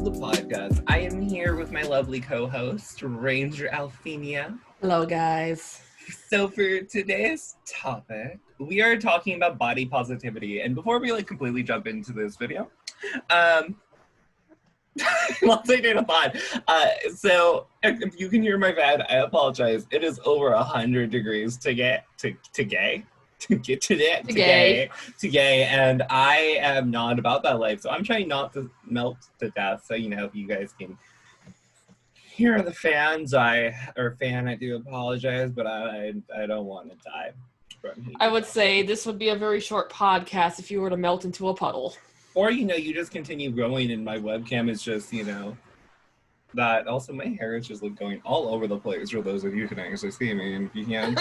to the podcast. I am here with my lovely co-host, RangerAlthynia. Hello, guys. So for today's topic, we are talking about body positivity. And before we completely jump into this video, let's say data pod. So if you can hear my fan, I apologize. It is over 100 degrees today, and I am not about that life. So I'm trying not to melt to death. So if you guys can hear the fans, I do apologize, but I don't want to die from heat. I would say this would be a very short podcast if you were to melt into a puddle. Or, you just continue growing and my webcam is just, that. Also, my hair is just going all over the place for those of you who can actually see me. And if you can't,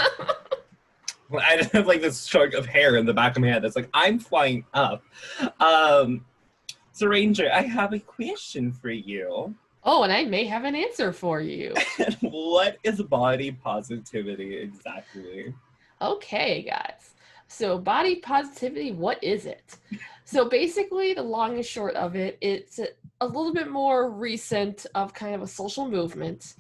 well, I just have this chunk of hair in the back of my head that's I'm flying up. So, Ranger, I have a question for you. Oh, and I may have an answer for you. What is body positivity exactly? Okay, guys. So body positivity, what is it? So basically, the long and short of it, it's a little bit more recent of kind of a social movement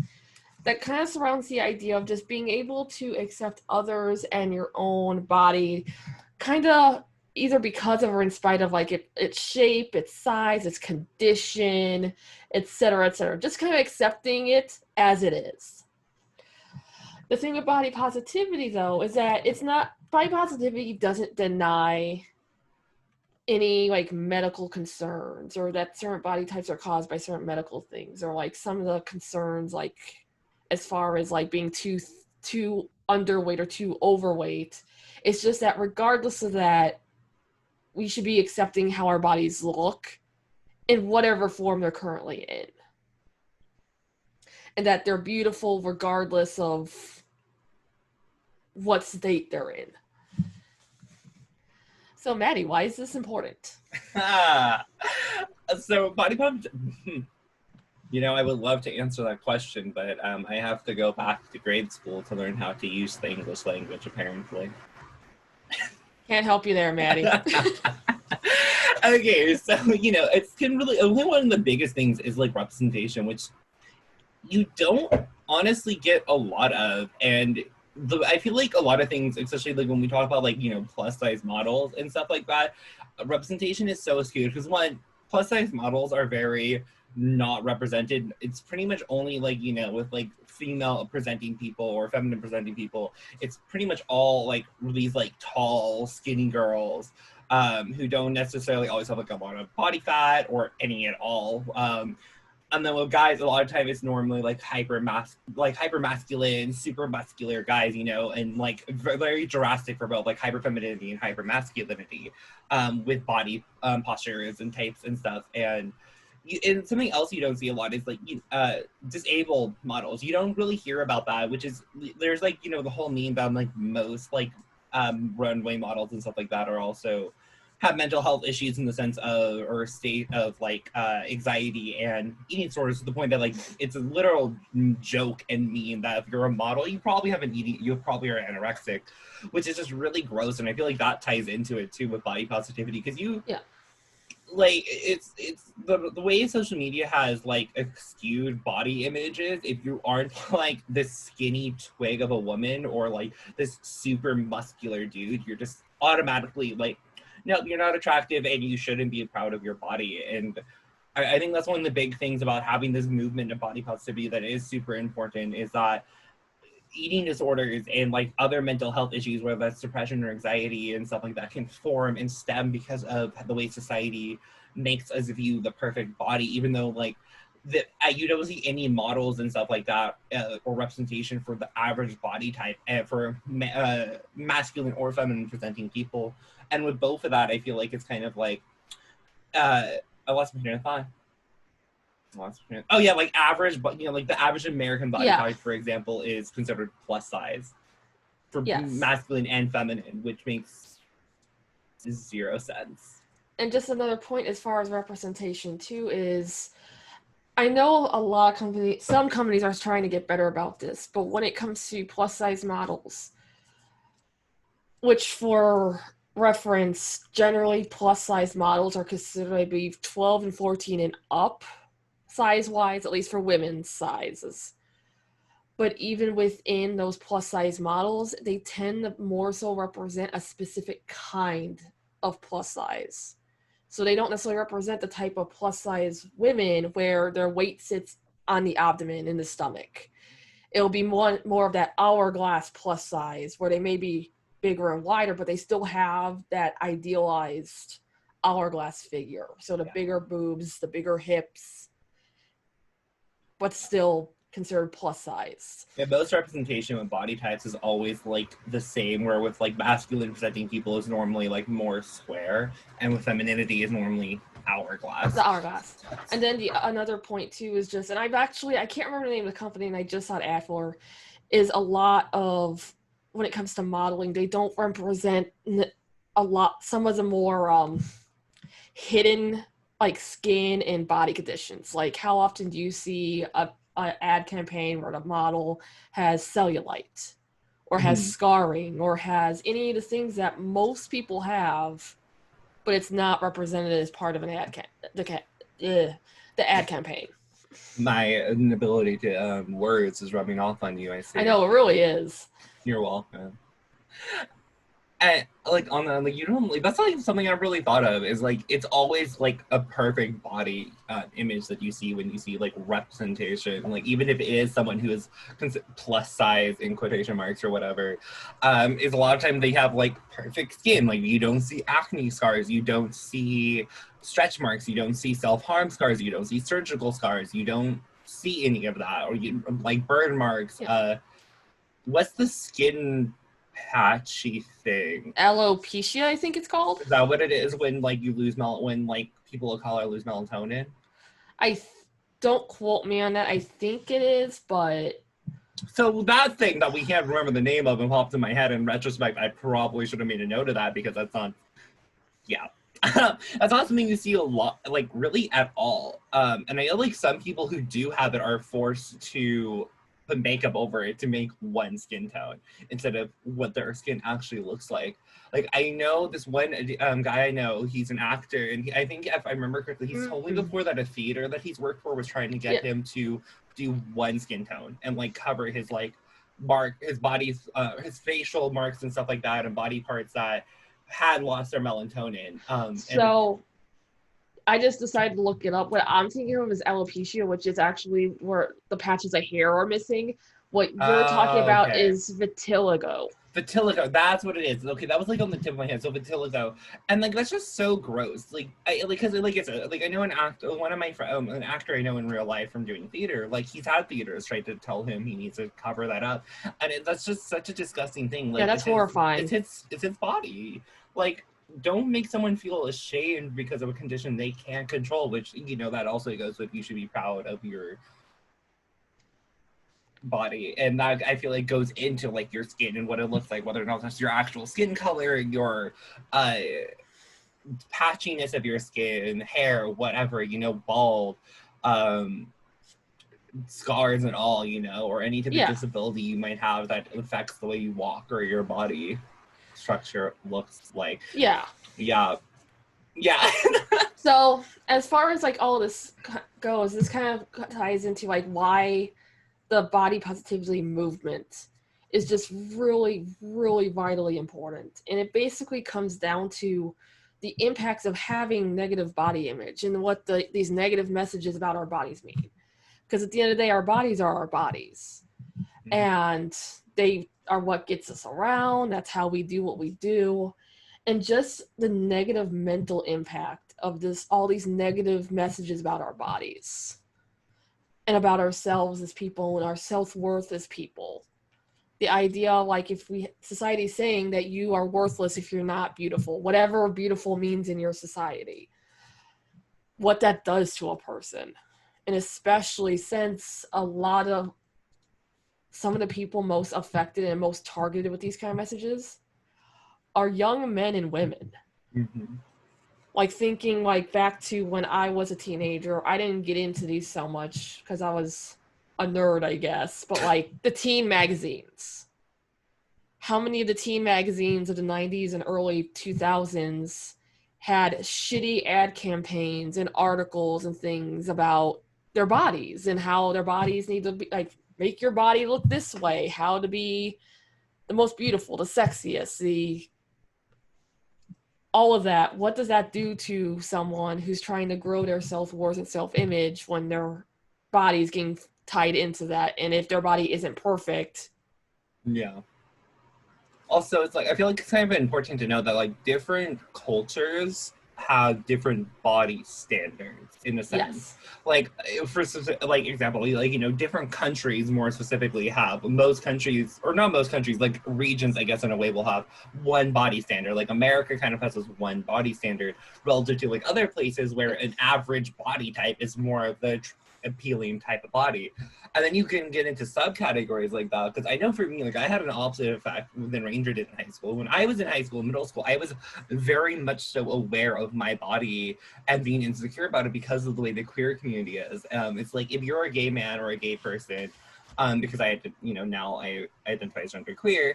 that kind of surrounds the idea of just being able to accept others and your own body kind of either because of or in spite of its shape, its size, its condition, etc., etc. Just kind of accepting it as it is. The thing with body positivity, though, is that body positivity doesn't deny any medical concerns or that certain body types are caused by certain medical things or some of the concerns as far as being too underweight or too overweight. It's just that regardless of that, we should be accepting how our bodies look in whatever form they're currently in. And that they're beautiful regardless of what state they're in. So, Maddie, why is this important? So, body positivity. I would love to answer that question, but I have to go back to grade school to learn how to use the English language, apparently. Can't help you there, Maddie. Okay, so, it's only one of the biggest things is representation, which you don't honestly get a lot of. And I feel a lot of things, especially when we talk about plus size models and stuff like that, representation is so skewed because one, plus size models are very not represented. It's pretty much only with female presenting people or feminine presenting people. It's pretty much all these tall skinny girls who don't necessarily always have a lot of body fat or any at all. And then with guys, a lot of time it's normally hyper masculine, super muscular guys, and very drastic for both hyper-femininity and hyper-masculinity with body postures and types and stuff. And something else you don't see a lot is disabled models. You don't really hear about that, which is there's the whole meme about most runway models and stuff like that are also have mental health issues in the sense of or state of anxiety and eating disorders to the point that it's a literal joke and meme that if you're a model you probably have you probably are anorexic, which is just really gross. And I feel that ties into it too with body positivity because it's the way social media has skewed body images. If you aren't this skinny twig of a woman or this super muscular dude, you're just automatically no, you're not attractive and you shouldn't be proud of your body. And I think that's one of the big things about having this movement of body positivity that is super important is that eating disorders and other mental health issues, whether that's depression or anxiety and stuff like that, can form and stem because of the way society makes us view the perfect body, even though you don't see any models and stuff like that or representation for the average body type for masculine or feminine presenting people. And with both of that, I feel it's kind of I lost my train of thought. Oh yeah, average, but the average American body type, for example, is considered plus size for masculine and feminine, which makes zero sense. And just another point as far as representation too is, I know a lot of some companies are trying to get better about this, but when it comes to plus size models, which for reference, generally plus size models are considered, I believe, 12 and 14 and up size-wise, at least for women's sizes. But even within those plus size models, they tend to more so represent a specific kind of plus size. So they don't necessarily represent the type of plus size women where their weight sits on the abdomen and the stomach. It'll be more of that hourglass plus size where they may be bigger and wider, but they still have that idealized hourglass figure. So the bigger boobs, the bigger hips, but still considered plus size. Yeah, most representation with body types is always like the same, where with like masculine presenting people is normally like more square, and with femininity is normally hourglass. The hourglass. And then another point too is just, and I can't remember the name of the company, and I just saw an ad for, is a lot of, when it comes to modeling, they don't represent a lot, some of the more hidden like skin and body conditions. Like how often do you see a ad campaign where the model has cellulite or has scarring or has any of the things that most people have, but it's not represented as part of an the ad campaign. My inability to words is rubbing off on you, I see. I know, it really is. You're welcome. And like on the like, you don't like, that's like something I've really thought of, is like it's always like a perfect body image that you see when you see like representation, like even if it is someone who is plus size in quotation marks or whatever, is a lot of times they have like perfect skin. Like you don't see acne scars, you don't see stretch marks, you don't see self-harm scars, you don't see surgical scars, you don't see any of that, or you like burn marks. What's the skin patchy thing? Alopecia, I think it's called. Is that what it is when like you lose when like people of color lose melatonin? Don't quote me on that. I think it is, but so that thing that we can't remember the name of and popped in my head in retrospect, I probably should have made a note of that, because that's not that's not something you see a lot, like really at all. And I know like some people who do have it are forced to put makeup over it to make one skin tone instead of what their skin actually looks like. Like I know this one guy I know, he's an actor, and I think if I remember correctly, he's told me before that a theater that he's worked for was trying to get him to do one skin tone and like cover his like his body's his facial marks and stuff like that, and body parts that had lost their melatonin. I just decided to look it up. What I'm thinking of is alopecia, which is actually where the patches of hair are missing. What you're talking about is vitiligo. Vitiligo, that's what it is. Okay, that was like on the tip of my head. So vitiligo, and like that's just so gross. Like because like it's like I know an actor, one of my an actor I know in real life from doing theater. Like he's had theaters try to tell him he needs to cover that up, and that's just such a disgusting thing. Like, yeah, that's horrifying. It's his body. Like, don't make someone feel ashamed because of a condition they can't control, which, you know, that also goes with you should be proud of your body. And that, I feel like, goes into, like, your skin and what it looks like, whether or not that's your actual skin color, your patchiness of your skin, hair, whatever, you know, bald, scars and all, you know, or any type of disability you might have that affects the way you walk or your body structure looks like. Yeah. So as far as like all of this goes, this kind of ties into like why the body positivity movement is just really, really vitally important. And it basically comes down to the impacts of having negative body image and what these negative messages about our bodies mean. Because at the end of the day, our bodies are our bodies. Mm-hmm. And they are what gets us around. That's how we do what we do. And just the negative mental impact of all these negative messages about our bodies and about ourselves as people and our self-worth as people. The idea, like, if society's saying that you are worthless if you're not beautiful, whatever beautiful means in your society, what that does to a person. And especially since some of the people most affected and most targeted with these kind of messages are young men and women. Mm-hmm. Like thinking like back to when I was a teenager, I didn't get into these so much because I was a nerd, I guess, but like the teen magazines. How many of the teen magazines of the 90s and early 2000s had shitty ad campaigns and articles and things about their bodies and how their bodies need to be like make your body look this way, how to be the most beautiful, the sexiest, the all of that. What does that do to someone who's trying to grow their self-worth and self-image when their body's getting tied into that? And if their body isn't perfect. Yeah. Also, it's like, I feel like it's kind of important to know that like different cultures have different body standards in a sense. Yes. Like for like example, like, you know, different countries more specifically have, most countries, or not most countries, like regions, I guess in a way, will have one body standard. Like America kind of has this one body standard relative to like other places where an average body type is more of the appealing type of body. And then you can get into subcategories like that. Because I know for me, like I had an opposite effect than Ranger did in high school. When I was in high school, middle school, I was very much so aware of my body and being insecure about it because of the way the queer community is. It's like if you're a gay man or a gay person, because I had to, you know, now I identify as genderqueer,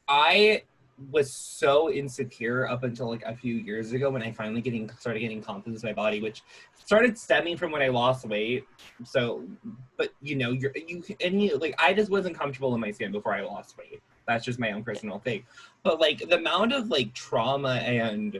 I was so insecure up until like a few years ago when I finally started getting confidence in my body, which started stemming from when I lost weight. So, but you know, like I just wasn't comfortable in my skin before I lost weight. That's just my own personal thing. But like the amount of like trauma and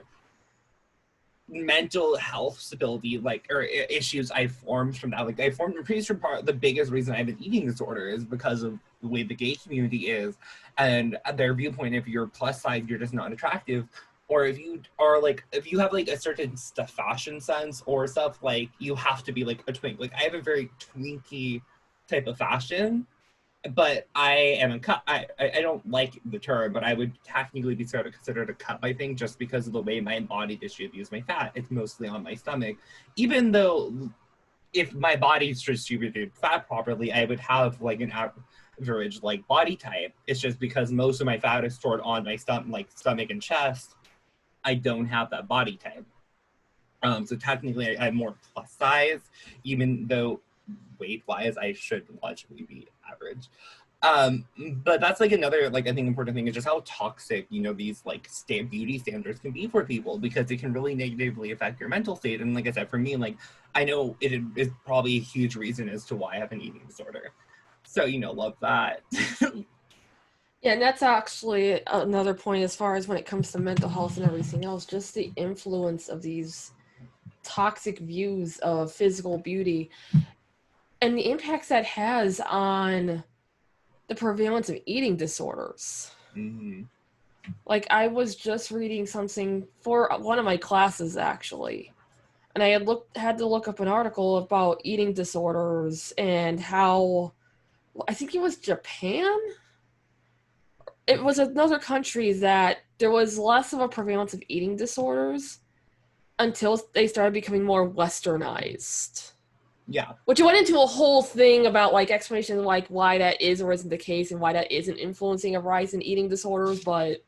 mental health stability, like, or issues I formed from that. Like I formed, I'm pretty sure the biggest reason I have an eating disorder is because of the way the gay community is and their viewpoint. If you're plus size, you're just not attractive. Or if you are like, if you have like a certain fashion sense or stuff, like you have to be like a twink. Like I have a very twinky type of fashion, but I am a cut. I don't like the term, but I would technically be sort of considered a cut my thing just because of the way my body distributes my fat. It's mostly on my stomach. Even though if my body distributed fat properly, I would have like an average like body type. It's just because most of my fat is stored on my stomach and chest. I don't have that body type. So technically I'm more plus size, even though weight-wise, I should logically be average. But that's like another, like, I think important thing is just how toxic, you know, these like beauty standards can be for people, because it can really negatively affect your mental state. And like I said, for me, like, I know it is probably a huge reason as to why I have an eating disorder. So, you know, love that. Yeah, and that's actually another point as far as when it comes to mental health and everything else, just the influence of these toxic views of physical beauty and the impacts that has on the prevalence of eating disorders. Mm-hmm. Like I was just reading something for one of my classes actually, and I had to look up an article about eating disorders and how I think it was Japan. It was another country that there was less of a prevalence of eating disorders until they started becoming more westernized. Yeah. Which went into a whole thing about like explanation like why that is or isn't the case and why that isn't influencing a rise in eating disorders, but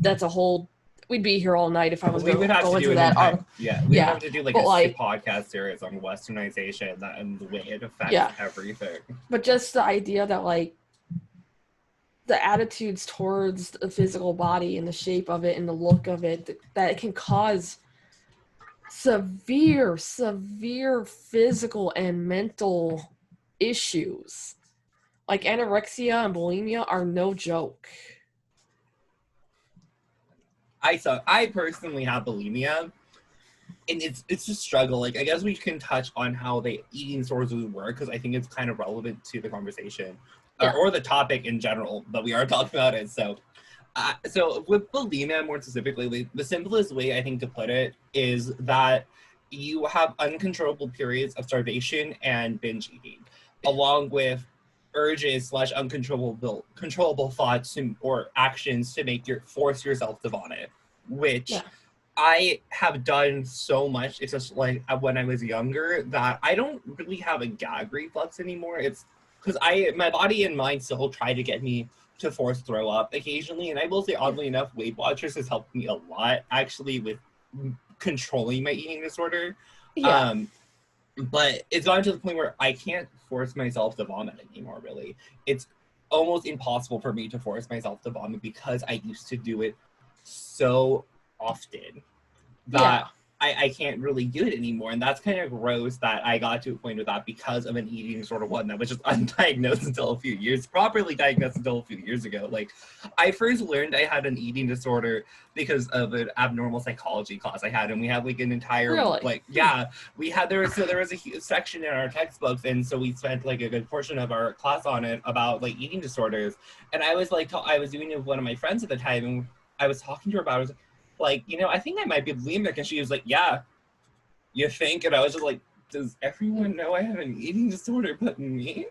that's a whole we'd be here all night if I was We would going to have go to do into an that entire, article. yeah, we would Yeah. have to do like But a like podcast series on westernization and the way it affects yeah. everything. But just the idea that like the attitudes towards the physical body and the shape of it and the look of it, that it can cause severe physical and mental issues. Like anorexia and bulimia are no joke. I personally have bulimia, and it's a struggle. Like I guess we can touch on how the eating disorders work, because I think it's kind of relevant to the conversation, Yeah. or the topic in general, but we are talking about it. So with bulimia more specifically, the simplest way I think to put it is that you have uncontrollable periods of starvation and binge eating, along with urges / controllable thoughts or actions to force yourself to vomit, which Yeah. I have done so much, especially like when I was younger, that I don't really have a gag reflex anymore. It's because my body and mind still try to get me to force throw up occasionally, and I will say, oddly enough, Weight Watchers has helped me a lot actually with controlling my eating disorder. Yeah. But it's gotten to the point where I can't force myself to vomit anymore, really. It's almost impossible for me to force myself to vomit because I used to do it so often that I can't really do it anymore. And that's kind of gross that I got to a point with that because of an eating disorder one that was just undiagnosed until a few years, properly diagnosed until a few years ago. Like, I first learned I had an eating disorder because of an abnormal psychology class I had. And we had like an entire, Really? like, there was a huge section in our textbooks. And so we spent like a good portion of our class on it about like eating disorders. And I was like, I was doing it with one of my friends at the time, and I was talking to her about it. I was like, I think I might be bulimic. And she was like, yeah, you think? And I was just like, does everyone know I have an eating disorder but me?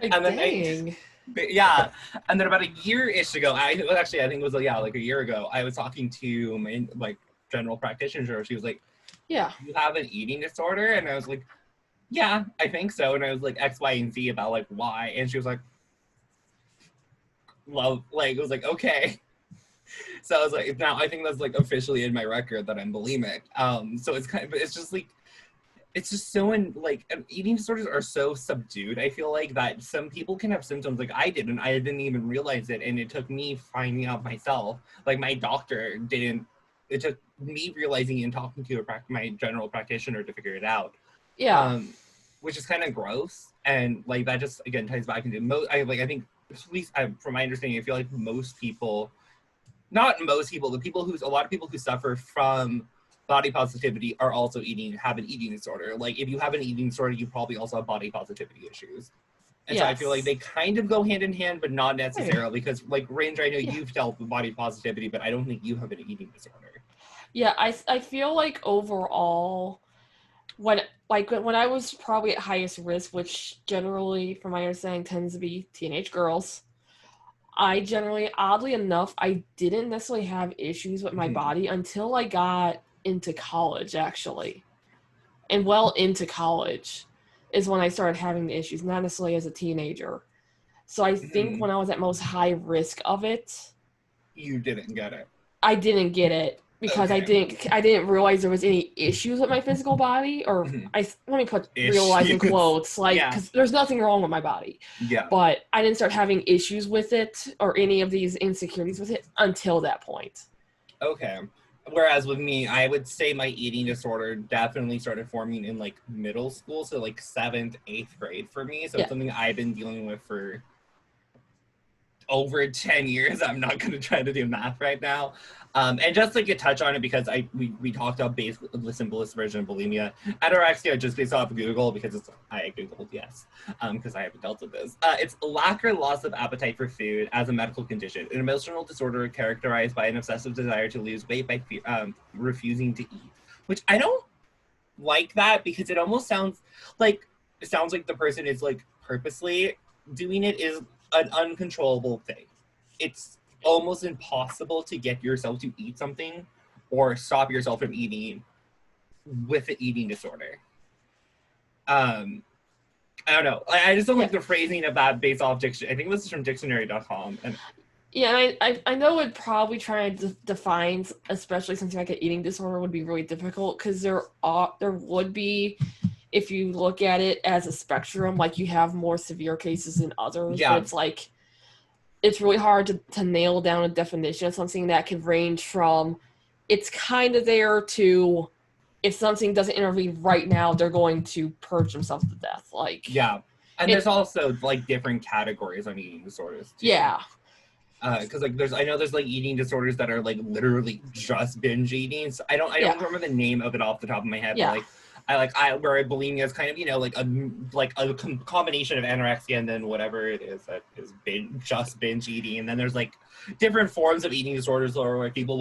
Like, And then dang. yeah. And then about a year-ish ago, I think it was like a year ago, I was talking to my like general practitioner. She was like, Yeah. you have an eating disorder? And I was like, yeah, I think so. And I was like, X, Y, and Z about like why. And she was like, well, like, it was like, okay. So I was like, now I think that's like officially in my record that I'm bulimic. So it's just like, it's just so eating disorders are so subdued. I feel like that some people can have symptoms like I did, and I didn't even realize it. And it took me finding out myself. Like my doctor didn't. It took me realizing and talking to my general practitioner to figure it out. Yeah. Which is kind of gross, and like that just again ties back into I think at least from my understanding, I feel like most people. Not most people, a lot of people who suffer from body positivity are also have an eating disorder. Like if you have an eating disorder, you probably also have body positivity issues. And so I feel like they kind of go hand in hand, but not necessarily because like Ranger, I know you've dealt with body positivity, but I don't think you have an eating disorder. Yeah, I feel like overall when I was probably at highest risk, which generally from my understanding tends to be teenage girls, I generally, oddly enough, I didn't necessarily have issues with my body until I got into college, actually. And well into college is when I started having the issues, not necessarily as a teenager. So I think when I was at most high risk of it, you didn't get it. I didn't get it because I didn't realize there was any issues with my physical body, or let me put realize in quotes, like, because there's nothing wrong with my body. Yeah. But I didn't start having issues with it or any of these insecurities with it until that point. Okay. Whereas with me, I would say my eating disorder definitely started forming in like middle school, so like 7th, 8th grade for me. So it's something I've been dealing with for over 10 years. I'm not going to try to do math right now. And just like a touch on it, because we talked about basically the simplest version of bulimia. Anorexia, just based off of Google, because I Googled, yes, because I haven't dealt with this. It's lack or loss of appetite for food as a medical condition, an emotional disorder characterized by an obsessive desire to lose weight by refusing to eat, which I don't like that because it almost sounds like the person is like purposely doing it is an uncontrollable thing. It's almost impossible to get yourself to eat something or stop yourself from eating with an eating disorder. I don't know. I just don't like the phrasing of that based off dictionary. I think this is from dictionary.com. And yeah, I know it probably trying to define, especially something like an eating disorder, would be really difficult because there would be, if you look at it as a spectrum, like you have more severe cases than others. Yeah. But it's like, it's really hard to nail down a definition of something that could range from it's kind of there to if something doesn't intervene right now, they're going to purge themselves to death. Like, yeah. And there's also like different categories on eating disorders too. Yeah. Because like there's like eating disorders that are like literally just binge eating. So I don't remember the name of it off the top of my head. Yeah. But like where bulimia is kind of like a combination of anorexia and then whatever it is that is binge eating. And then there's like different forms of eating disorders where people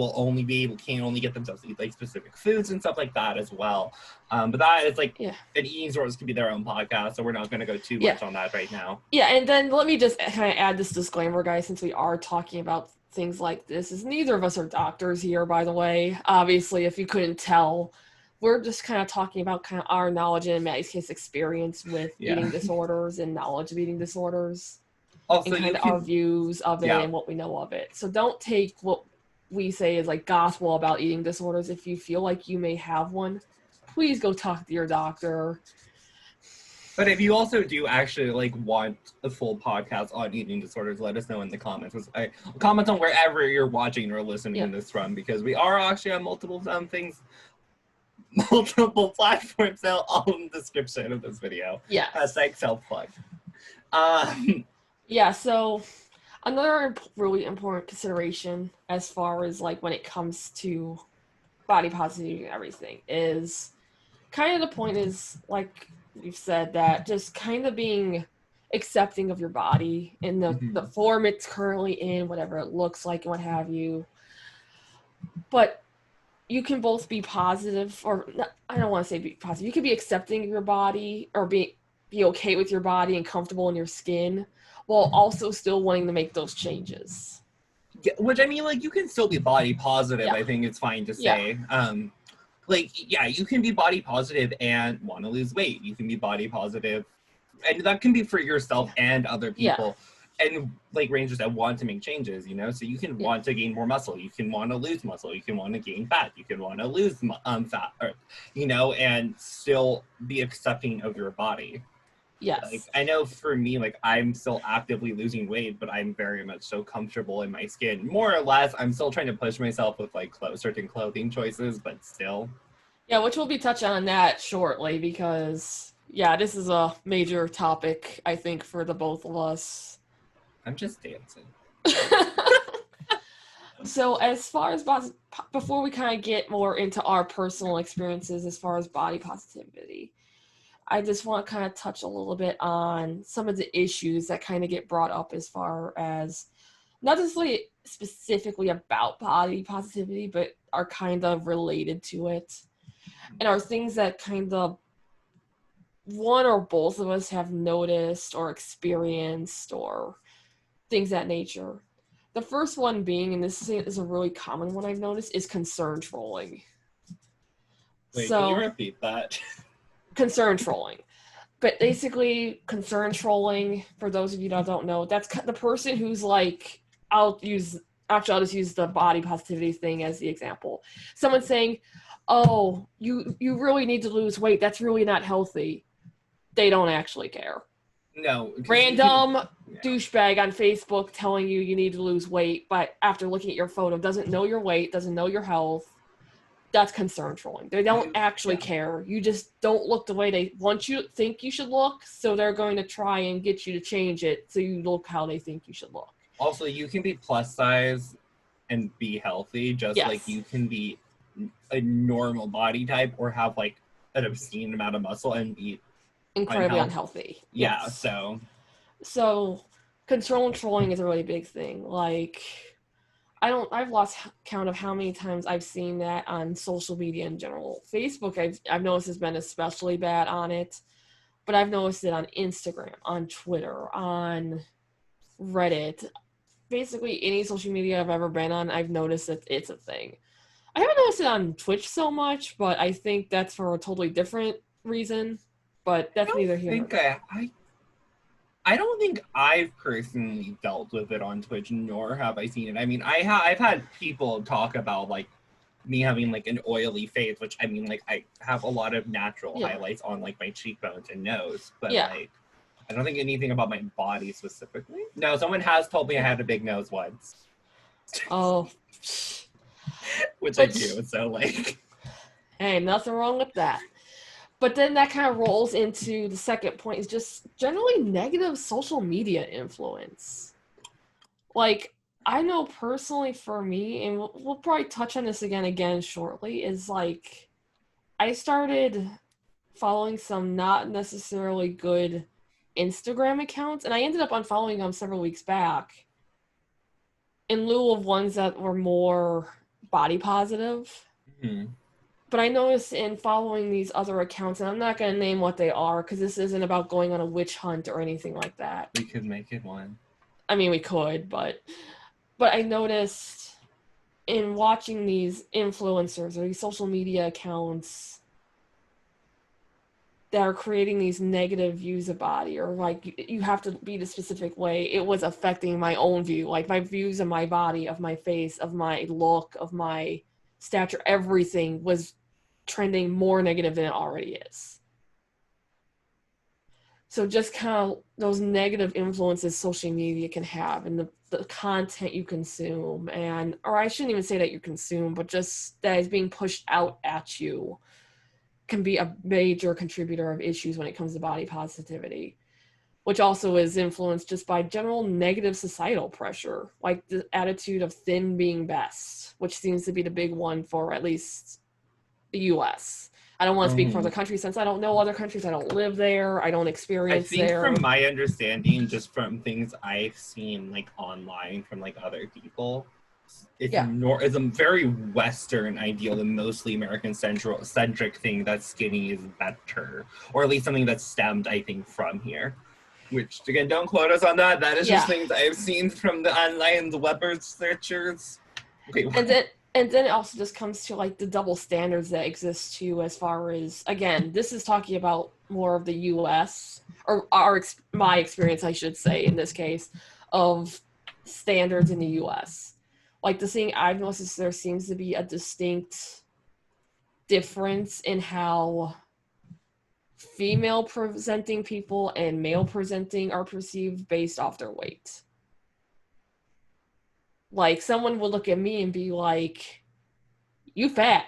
can only get themselves to eat like specific foods and stuff like that as well. But that is like an eating disorders can be their own podcast, so we're not going to go too much on that right now. Yeah, and then let me just kind of add this disclaimer, guys, since we are talking about things like this, is neither of us are doctors here, by the way. Obviously, if you couldn't tell, we're just kind of talking about kind of our knowledge and in Maddie's case experience with eating disorders and knowledge of eating disorders. Also, and kind of our views of it and what we know of it. So don't take what we say as like gospel about eating disorders. If you feel like you may have one, please go talk to your doctor. But if you also do actually like want a full podcast on eating disorders, let us know in the comments. Comment on wherever you're watching or listening to this from, because we are actually on multiple things. multiple platforms out, all in the description of this video. Yes. Hashtag self-plug. Yeah, so another really important consideration as far as like when it comes to body positivity and everything is kind of the point is, like you've said, that just kind of being accepting of your body in the form it's currently in, whatever it looks like and what have you. But you can both be positive, or I don't want to say be positive. You can be accepting of your body or be okay with your body and comfortable in your skin while also still wanting to make those changes. Yeah, which, I mean, like, you can still be body positive, Yeah. I think it's fine to say. Like, yeah, you can be body positive and want to lose weight. You can be body positive, and that can be for yourself and other people. And like Ranger said, want to make changes, you know? So you can want to gain more muscle. You can want to lose muscle. You can want to gain fat. You can want to lose fat, or, you know, and still be accepting of your body. Yes. Like, I know for me, like, I'm still actively losing weight, but I'm very much so comfortable in my skin. More or less, I'm still trying to push myself with, like, certain clothing choices, but still. Yeah, which we'll be touching on that shortly because, yeah, this is a major topic, I think, for the both of us. I'm just dancing. So as far as before we kind of get more into our personal experiences as far as body positivity, I just want to kind of touch a little bit on some of the issues that kind of get brought up as far as not necessarily specifically about body positivity, but are kind of related to it and are things that kind of one or both of us have noticed or experienced or things that nature. The first one being, and this is a really common one I've noticed, is concern trolling. Wait, can you repeat that? Concern trolling. But basically, concern trolling, for those of you that don't know, that's the person who's like, I'll just use the body positivity thing as the example. Someone saying, oh, you really need to lose weight. That's really not healthy. They don't actually care. No. Random douchebag on Facebook telling you need to lose weight, but after looking at your photo, doesn't know your weight, doesn't know your health. That's concern trolling. They don't actually care. You just don't look the way they want you to think you should look, so they're going to try and get you to change it so you look how they think you should look. Also, you can be plus size and be healthy, just like you can be a normal body type or have like an obscene amount of muscle and be incredibly unhealthy. Yeah, yes. So control and trolling is a really big thing. Like, I've lost count of how many times I've seen that on social media in general. Facebook, I've noticed has been especially bad on it, but I've noticed it on Instagram, on Twitter, on Reddit. Basically, any social media I've ever been on, I've noticed that it's a thing. I haven't noticed it on Twitch so much, but I think that's for a totally different reason. But that's neither here nor there. I don't think I've personally dealt with it on Twitch, nor have I seen it. I mean, I've had people talk about like me having like an oily face, which I mean, like I have a lot of natural highlights on like my cheekbones and nose, but like I don't think anything about my body specifically. No, someone has told me I had a big nose once. Oh. Which I do, so like. Hey, nothing wrong with that. But then that kind of rolls into the second point, is just generally negative social media influence. Like, I know personally for me, and we'll probably touch on this again shortly, is like, I started following some not necessarily good Instagram accounts, and I ended up unfollowing them several weeks back in lieu of ones that were more body positive. Mm-hmm. But I noticed in following these other accounts, and I'm not going to name what they are because this isn't about going on a witch hunt or anything like that. We could make it one. I mean, we could, but I noticed in watching these influencers or these social media accounts that are creating these negative views of body, or like you have to be the specific way, it was affecting my own view, like my views of my body, of my face, of my look, of my stature, everything was trending more negative than it already is. So just kind of those negative influences social media can have, and the content you consume, or I shouldn't even say that you consume, but just that is being pushed out at you, can be a major contributor of issues when it comes to body positivity, which also is influenced just by general negative societal pressure, like the attitude of thin being best, which seems to be the big one for at least the US. I don't want to speak for other countries since I don't know other countries. I don't live there. I don't experience I think there. from my understanding, just from things I've seen like online from like other people, it's a very Western ideal and mostly American centric thing that skinny is better, or at least something that's stemmed, I think, from here. Which again, don't quote us on that. That is just things I've seen from the online web searchers. Okay. And then it also just comes to like the double standards that exist too, as far as, again, this is talking about more of the US, or my experience, I should say, in this case, of standards in the US. Like the thing I've noticed is there seems to be a distinct difference in how female presenting people and male presenting are perceived based off their weight. Like, someone will look at me and be like, you fat.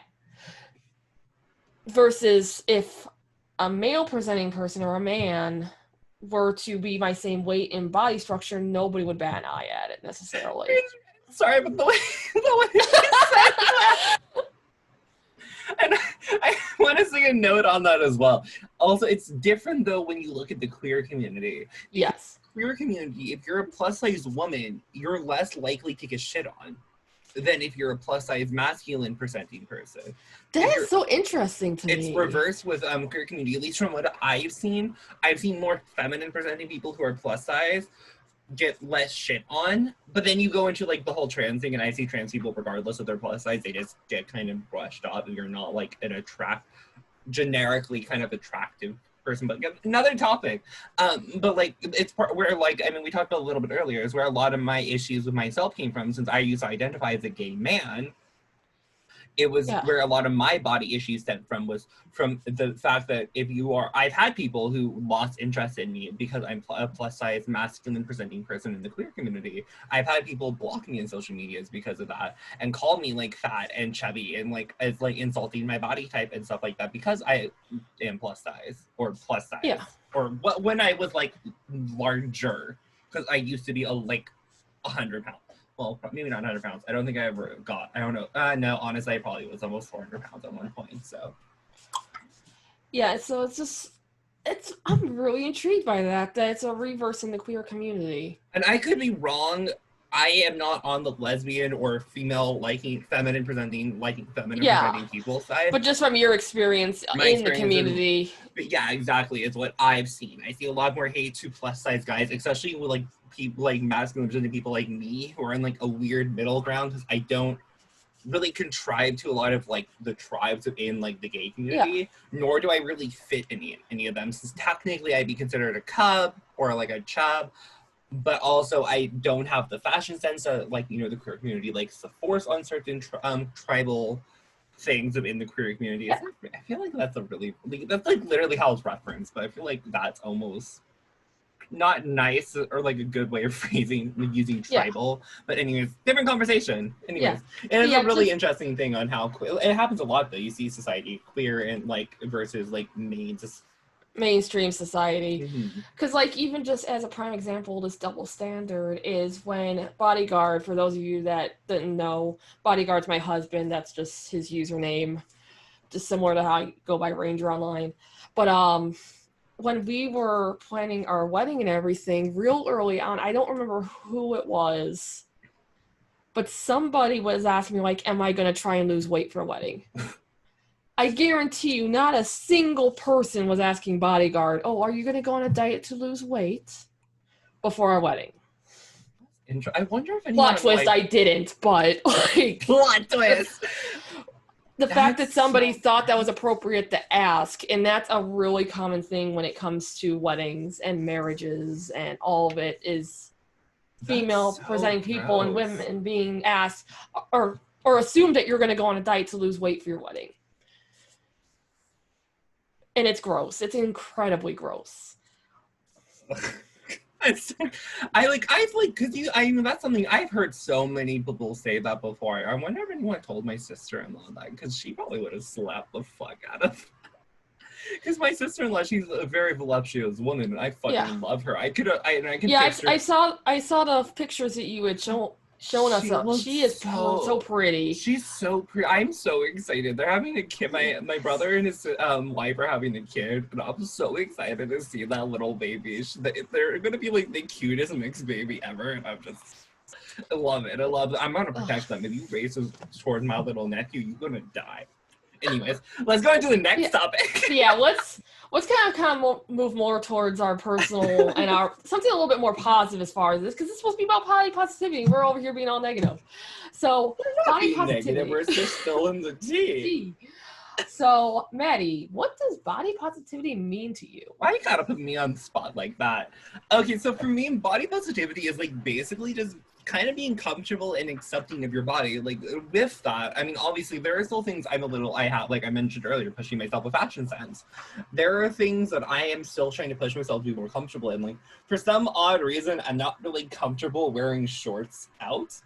Versus if a male presenting person or a man were to be my same weight and body structure, nobody would bat an eye at it necessarily. Sorry, but the way you said that. And I want to say a note on that as well. Also, it's different though when you look at the queer community. Yes. Queer community, if you're a plus-size woman, you're less likely to get shit on than if you're a plus-size masculine presenting person. That is so interesting to me. It's reversed with queer community, at least from what I've seen. I've seen more feminine presenting people who are plus-size get less shit on, but then you go into like the whole trans thing, and I see trans people, regardless of their plus size, they just get kind of brushed off, and you're not like an generically kind of attractive person. But another topic, but like it's part where, like, I mean, we talked about a little bit earlier, is where a lot of my issues with myself came from, since I used to identify as a gay man. It was where a lot of my body issues stemmed from, was from the fact that I've had people who lost interest in me because I'm a plus size masculine presenting person in the queer community. I've had people block me in social medias because of that, and call me like fat and chubby and like as like insulting my body type and stuff like that, because I am plus size. Or when I was like larger, because I used to be like 100 pounds. Well, maybe not 100 pounds. I don't think I ever got, I don't know. No, honestly, I probably was almost 400 pounds at one point, so. Yeah, so I'm really intrigued by that it's a reverse in the queer community. And I could be wrong. I am not on the lesbian or female feminine presenting people side. But just from your experience in the community. Yeah, exactly. It's what I've seen. I see a lot more hate to plus size guys, especially with like people like masculine presenting people like me, who are in like a weird middle ground, because I don't really contrive to a lot of like the tribes in like the gay community, nor do I really fit any of them, since technically I'd be considered a cub or like a chub. But also, I don't have the fashion sense that, like, the queer community likes to force on certain tribal things in the queer community. Yeah. I feel like that's that's like literally how it's referenced, but I feel like that's almost not nice or like a good way of using tribal. But anyways, different conversation. Anyways, it is a really interesting thing on how it happens a lot though. You see society queer and like versus like mainstream society, because like even just as a prime example, this double standard is when Bodyguard, for those of you that didn't know, Bodyguard's my husband, that's just his username, just similar to how I go by Ranger online. But when we were planning our wedding and everything, real early on, I don't remember who it was, but somebody was asking me like, am I going to try and lose weight for a wedding? I guarantee you, not a single person was asking Bodyguard, oh, are you going to go on a diet to lose weight before our wedding? I wonder if anyone... Plot twist, I didn't, but... like, plot twist! The fact that somebody thought that was appropriate to ask, and that's a really common thing when it comes to weddings and marriages, and all of it is female presenting people and women being asked, or assumed that you're going to go on a diet to lose weight for your wedding. And it's gross. It's incredibly gross. Because that's something I've heard so many people say that before. I wonder if anyone told my sister-in-law that, because she probably would have slapped the fuck out of Because my sister-in-law, she's a very voluptuous woman, and I Yeah. fucking love her. I can Yeah, picture. I saw the pictures that you had shown us. She looks She is so pretty. She's so pretty. I'm so excited. They're having a kid. My brother and his wife are having a kid, and I'm so excited to see that little baby. They're gonna be like the cutest mixed baby ever, and I love it. I love it. I'm gonna protect them. If you race this towards my little nephew, you're gonna die. Anyways, let's go into the next topic. Yeah, let's kind of move more towards our personal and our something a little bit more positive as far as this, because it's supposed to be about body positivity. We're over here being all negative. So body positivity. Negative, we're just spilling the tea. So Maddie, what does body positivity mean to you? Why you gotta put me on the spot like that? Okay, so for me, body positivity is like basically just kind of being comfortable and accepting of your body. Like with that, I mean, obviously there are still things I have, like I mentioned earlier, pushing myself with fashion sense. There are things that I am still trying to push myself to be more comfortable in. Like for some odd reason, I'm not really comfortable wearing shorts out.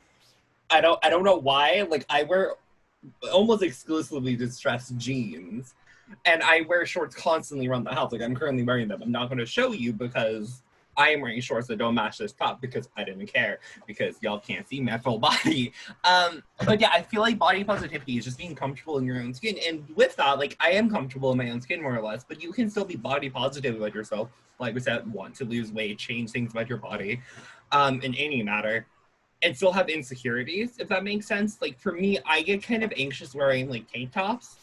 I don't know why. Like I wear almost exclusively distressed jeans, and I wear shorts constantly around the house. Like I'm currently wearing them. I'm not going to show you because I am wearing shorts that don't match this top because I didn't care, because y'all can't see my full body. But yeah, I feel like body positivity is just being comfortable in your own skin. And with that, like I am comfortable in my own skin more or less, but you can still be body positive about yourself. Like we said, want to lose weight, change things about your body, in any matter, and still have insecurities, if that makes sense. Like for me, I get kind of anxious wearing like tank tops.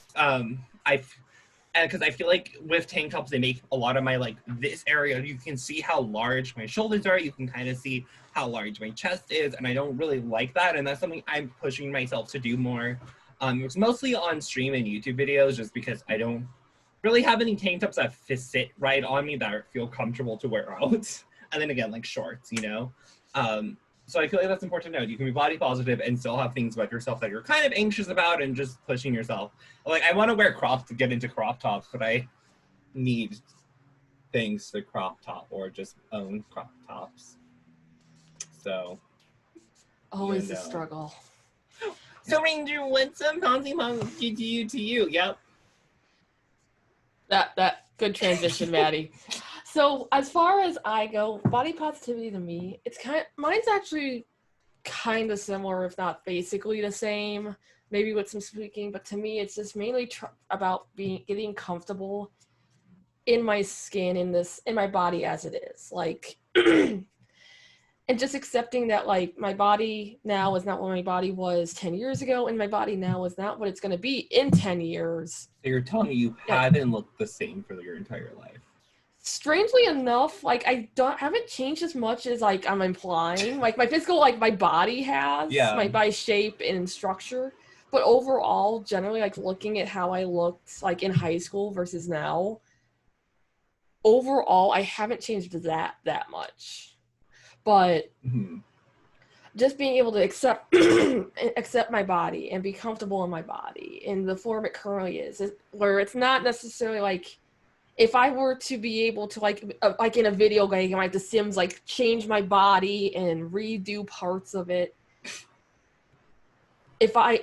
Because I feel like with tank tops, they make a lot of my, like, this area, you can see how large my shoulders are, you can kind of see how large my chest is, and I don't really like that, and that's something I'm pushing myself to do more. It's mostly on stream and YouTube videos, just because I don't really have any tank tops that sit right on me, that feel comfortable to wear out. And then again, like shorts, you know? So I feel like that's important to note. You can be body positive and still have things about yourself that you're kind of anxious about and just pushing yourself. Like, I want to wear crops to get into crop tops, but I need things to crop top or just own crop tops. So. Always a struggle. So, Ranger, what's some Ponzi to you? Yep. That good transition, Maddie. So as far as I go, body positivity to me, mine's actually kind of similar, if not basically the same, maybe with some tweaking, but to me, it's just mainly about getting comfortable in my skin, in my body as it is, like, and just accepting that, like, my body now is not what my body was 10 years ago, and my body now is not what it's going to be in 10 years. So you're telling me you haven't looked the same for your entire life? Strangely enough, like, I haven't changed as much as, like, I'm implying. Like, my physical, like, my body has, my body shape and structure. But overall, generally, like, looking at how I looked, like, in high school versus now, overall, I haven't changed that much. But just being able to accept my body and be comfortable in my body in the form it currently is, where it's not necessarily, like, if I were to be able to, like in a video game, like The Sims, like, change my body and redo parts of it, if I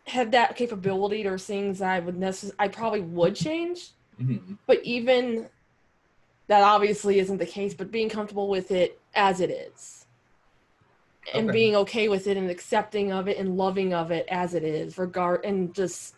had that capability, there's things that I probably would change. But even that obviously isn't the case, but being comfortable with it as it is. And being okay with it and accepting of it and loving of it as it is, and just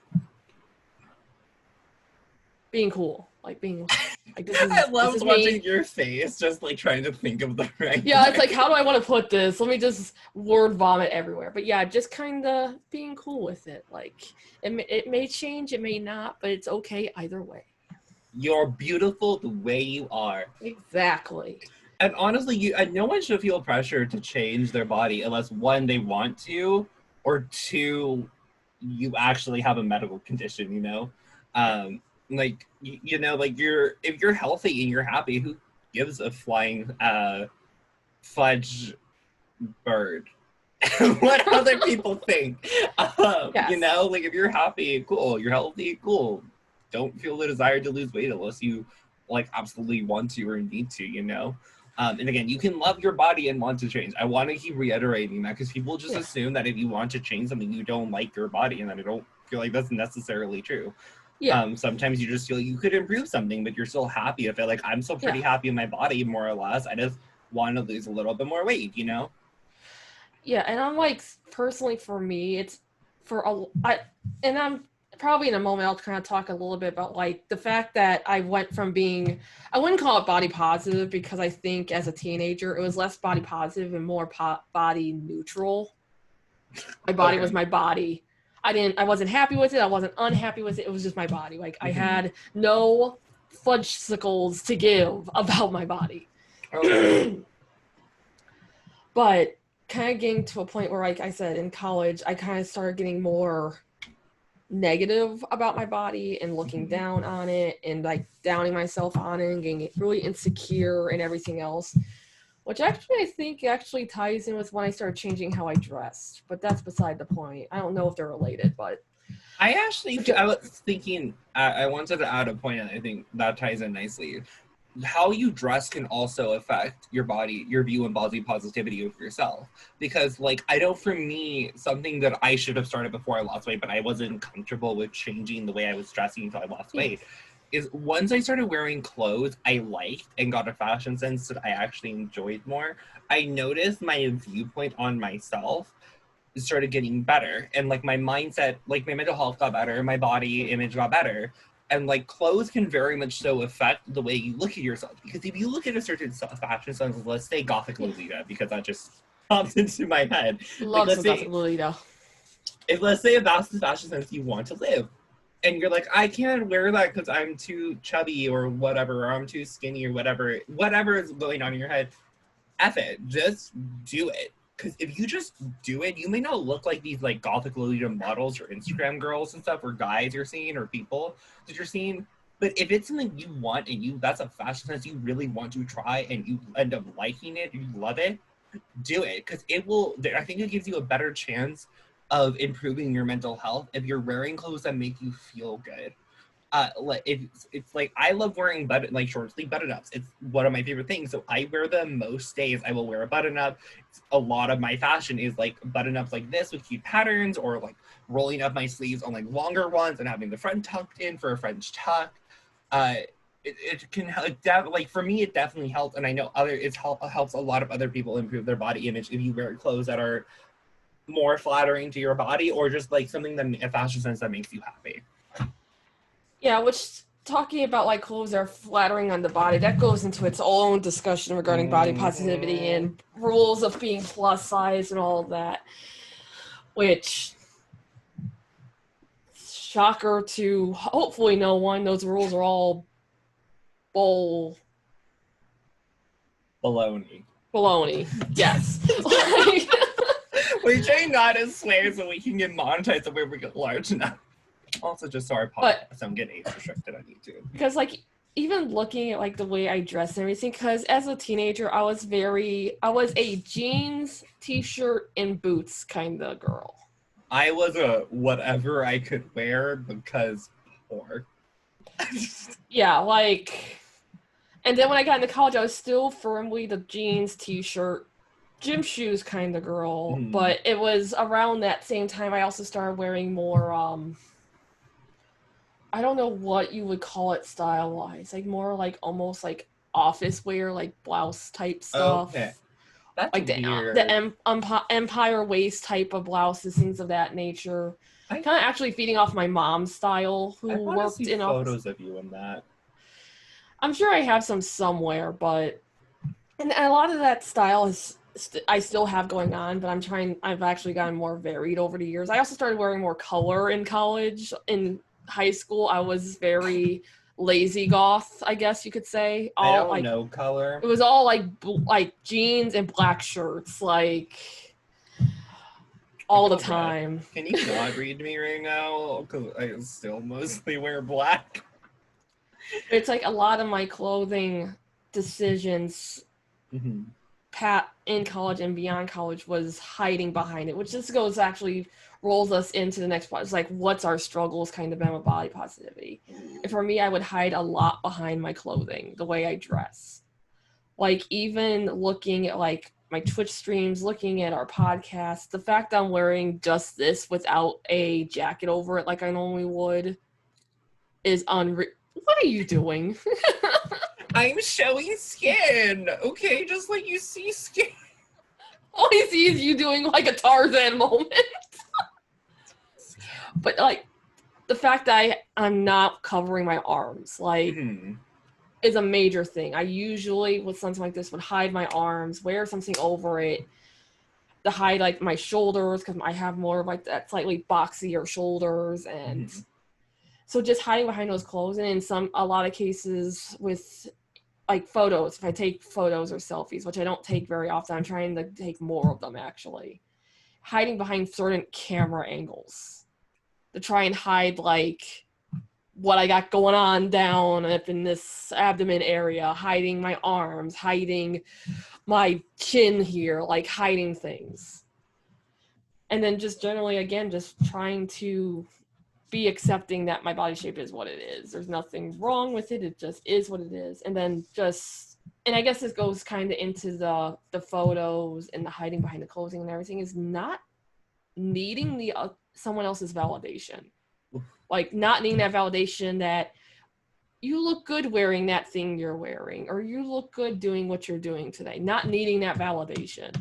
being cool. Like, being like, I love watching your face, just like trying to think of the right. Yeah, it's like, how do I want to put this? Let me just word vomit everywhere. But yeah, just kind of being cool with it. Like, it may change, it may not, but it's okay either way. You're beautiful the way you are. Exactly. And honestly, no one should feel pressure to change their body unless, one, they want to, or two, you actually have a medical condition, you know? Like, you know, like, if you're healthy and you're happy, who gives a flying fudge bird what other people think? You know, like, if you're happy, cool. You're healthy, cool. Don't feel the desire to lose weight unless you, like, absolutely want to or need to, you know? And again, you can love your body and want to change. I want to keep reiterating that, because people just assume that if you want to change something, you don't like your body, and I don't feel like that's necessarily true. Yeah. Sometimes you just feel you could improve something, but you're still happy with it. Like, I'm still pretty Yeah. happy in my body, more or less. I just want to lose a little bit more weight, you know? Yeah, and I'm like, personally for me, it's for and I'm probably in a moment I'll kind of talk a little bit about like the fact that I went from being, I wouldn't call it body positive because I think as a teenager it was less body positive and more body neutral. My body was Okay. my body. I wasn't happy with it. I wasn't unhappy with it. It was just my body. Like I Mhm. had no fudgesicles to give about my body. Okay. But kind of getting to a point where, like I said, in college, I kind of started getting more negative about my body and looking Mhm. down on it and like downing myself on it and getting really insecure and everything else. Which actually I think actually ties in with when I started changing how I dressed. But that's beside the point. I don't know if they're related, but I was thinking, I wanted to add a point, and I think that ties in nicely. How you dress can also affect your body, your view and body positivity of yourself. Because, like, I know for me, something that I should have started before I lost weight, but I wasn't comfortable with changing the way I was dressing until I lost yeah. weight, is once I started wearing clothes I liked and got a fashion sense that I actually enjoyed more, I noticed my viewpoint on myself started getting better, and like my mindset, like my mental health got better, my body image got better. And like clothes can very much so affect the way you look at yourself, because if you look at a certain fashion sense, let's say gothic Yeah. Lolita, because that just pops into my head. Like, Love some Gossip Lolita. let's say about the fashion sense you want to live, and you're like, I can't wear that because I'm too chubby or whatever, or I'm too skinny or whatever is going on in your head. F it, just do it. Because if you just do it, you may not look like these like gothic Lolita models or Instagram girls and stuff, or guys you're seeing, or people that you're seeing. But if it's something you want and that's a fashion sense you really want to try, and you end up liking it, you love it, do it. Because it will, I think it gives you a better chance of improving your mental health if you're wearing clothes that make you feel good. Like it's like I love wearing like short sleeve button ups. It's one of my favorite things. So I wear them most days. I will wear a button up. A lot of my fashion is like button ups like this with cute patterns, or like rolling up my sleeves on like longer ones and having the front tucked in for a French tuck. Uh, it can like for me it definitely helps, and I know helps a lot of other people improve their body image if you wear clothes that are more flattering to your body, or just like something that a fashion sense that makes you happy. Yeah, which talking about like clothes that are flattering on the body, that goes into its own discussion regarding body positivity Mm-hmm. and rules of being plus size and all of that. Which, shocker to hopefully no one, those rules are all bull Baloney. baloney. Yes. Like, We try not to swear so we can get monetized so we get large enough. Also, just so our but podcast don't get age restricted on YouTube. because like even looking at like the way I dress and everything, because as a teenager I was a jeans, t-shirt, and boots kind of girl. I was a whatever I could wear because poor. Yeah, like, and then when I got into college I was still firmly the jeans, t-shirt, gym shoes kind of girl, Mm. but it was around that same time I also started wearing more I don't know what you would call it style wise, like more like almost like office wear, like blouse type Okay, stuff, that's like the weird. empire waist type of blouses, things of that nature. I Kind of actually feeding off my mom's style, I who want to see worked in office. photos of you in that. I'm sure I have some somewhere, but and a lot of that style is I still have going on, but I've actually gotten more varied over the years. I also started wearing more color in college. In high school I was very lazy goth, I guess you could say. I All don't like know color. it was all like jeans and black shirts, like I all the feel bad. time. Can you not read me right now? Because I still mostly wear black. It's like a lot of my clothing decisions Mm-hmm. in college and beyond college was hiding behind it, which this goes actually rolls us into the next part. It's like, what's our struggles kind of been with body positivity? And for me, I would hide a lot behind my clothing, the way I dress. Like even looking at like my Twitch streams, looking at our podcast, the fact I'm wearing just this without a jacket over it like I normally would. is unreal. What are you doing? I'm showing skin, okay? Just like you see skin. All I see is you doing like a Tarzan moment. But like the fact that I'm not covering my arms, like, is a major thing. I usually with something like this would hide my arms, wear something over it to hide like my shoulders because I have more of like that slightly boxier shoulders, and so just hiding behind those clothes. And in a lot of cases with like photos, if I take photos or selfies, which I don't take very often, I'm trying to take more of them actually. Hiding behind certain camera angles to try and hide like what I got going on down up in this abdomen area, hiding my arms, hiding my chin here, like hiding things. And then just generally, again, just trying to be accepting that my body shape is what it is. There's nothing wrong with it. It just is what it is. And then just, and I guess this goes kind of into the photos and the hiding behind the clothing and everything, is not needing the someone else's validation. Like not needing that validation that you look good wearing that thing you're wearing, or you look good doing what you're doing today. Not needing that validation.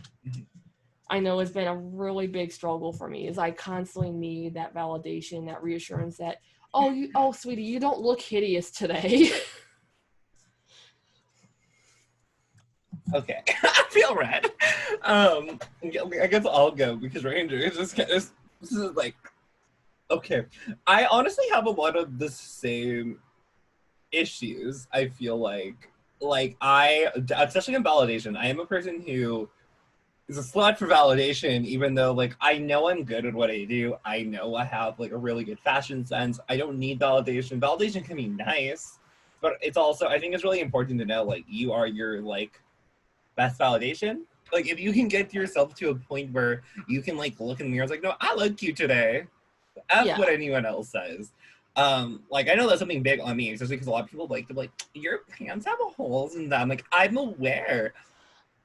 I know it's been a really big struggle for me, is I constantly need that validation, that reassurance that, oh, sweetie, you don't look hideous today. Okay, I feel red. I guess I'll go because Ranger is just kind of, this is like, okay. I honestly have a lot of the same issues. I feel like I, especially in validation, I am a person who is a slut for validation, even though like I know I'm good at what I do. I know I have like a really good fashion sense. I don't need validation. Validation can be nice, but it's also, I think it's really important to know like you are your like best validation. Like if you can get yourself to a point where you can like look in the mirror, it's like, no, I look cute today. F Yeah. what anyone else says. Like I know that's something big on me, especially because a lot of people like to be like, your pants have holes in them. Like I'm aware.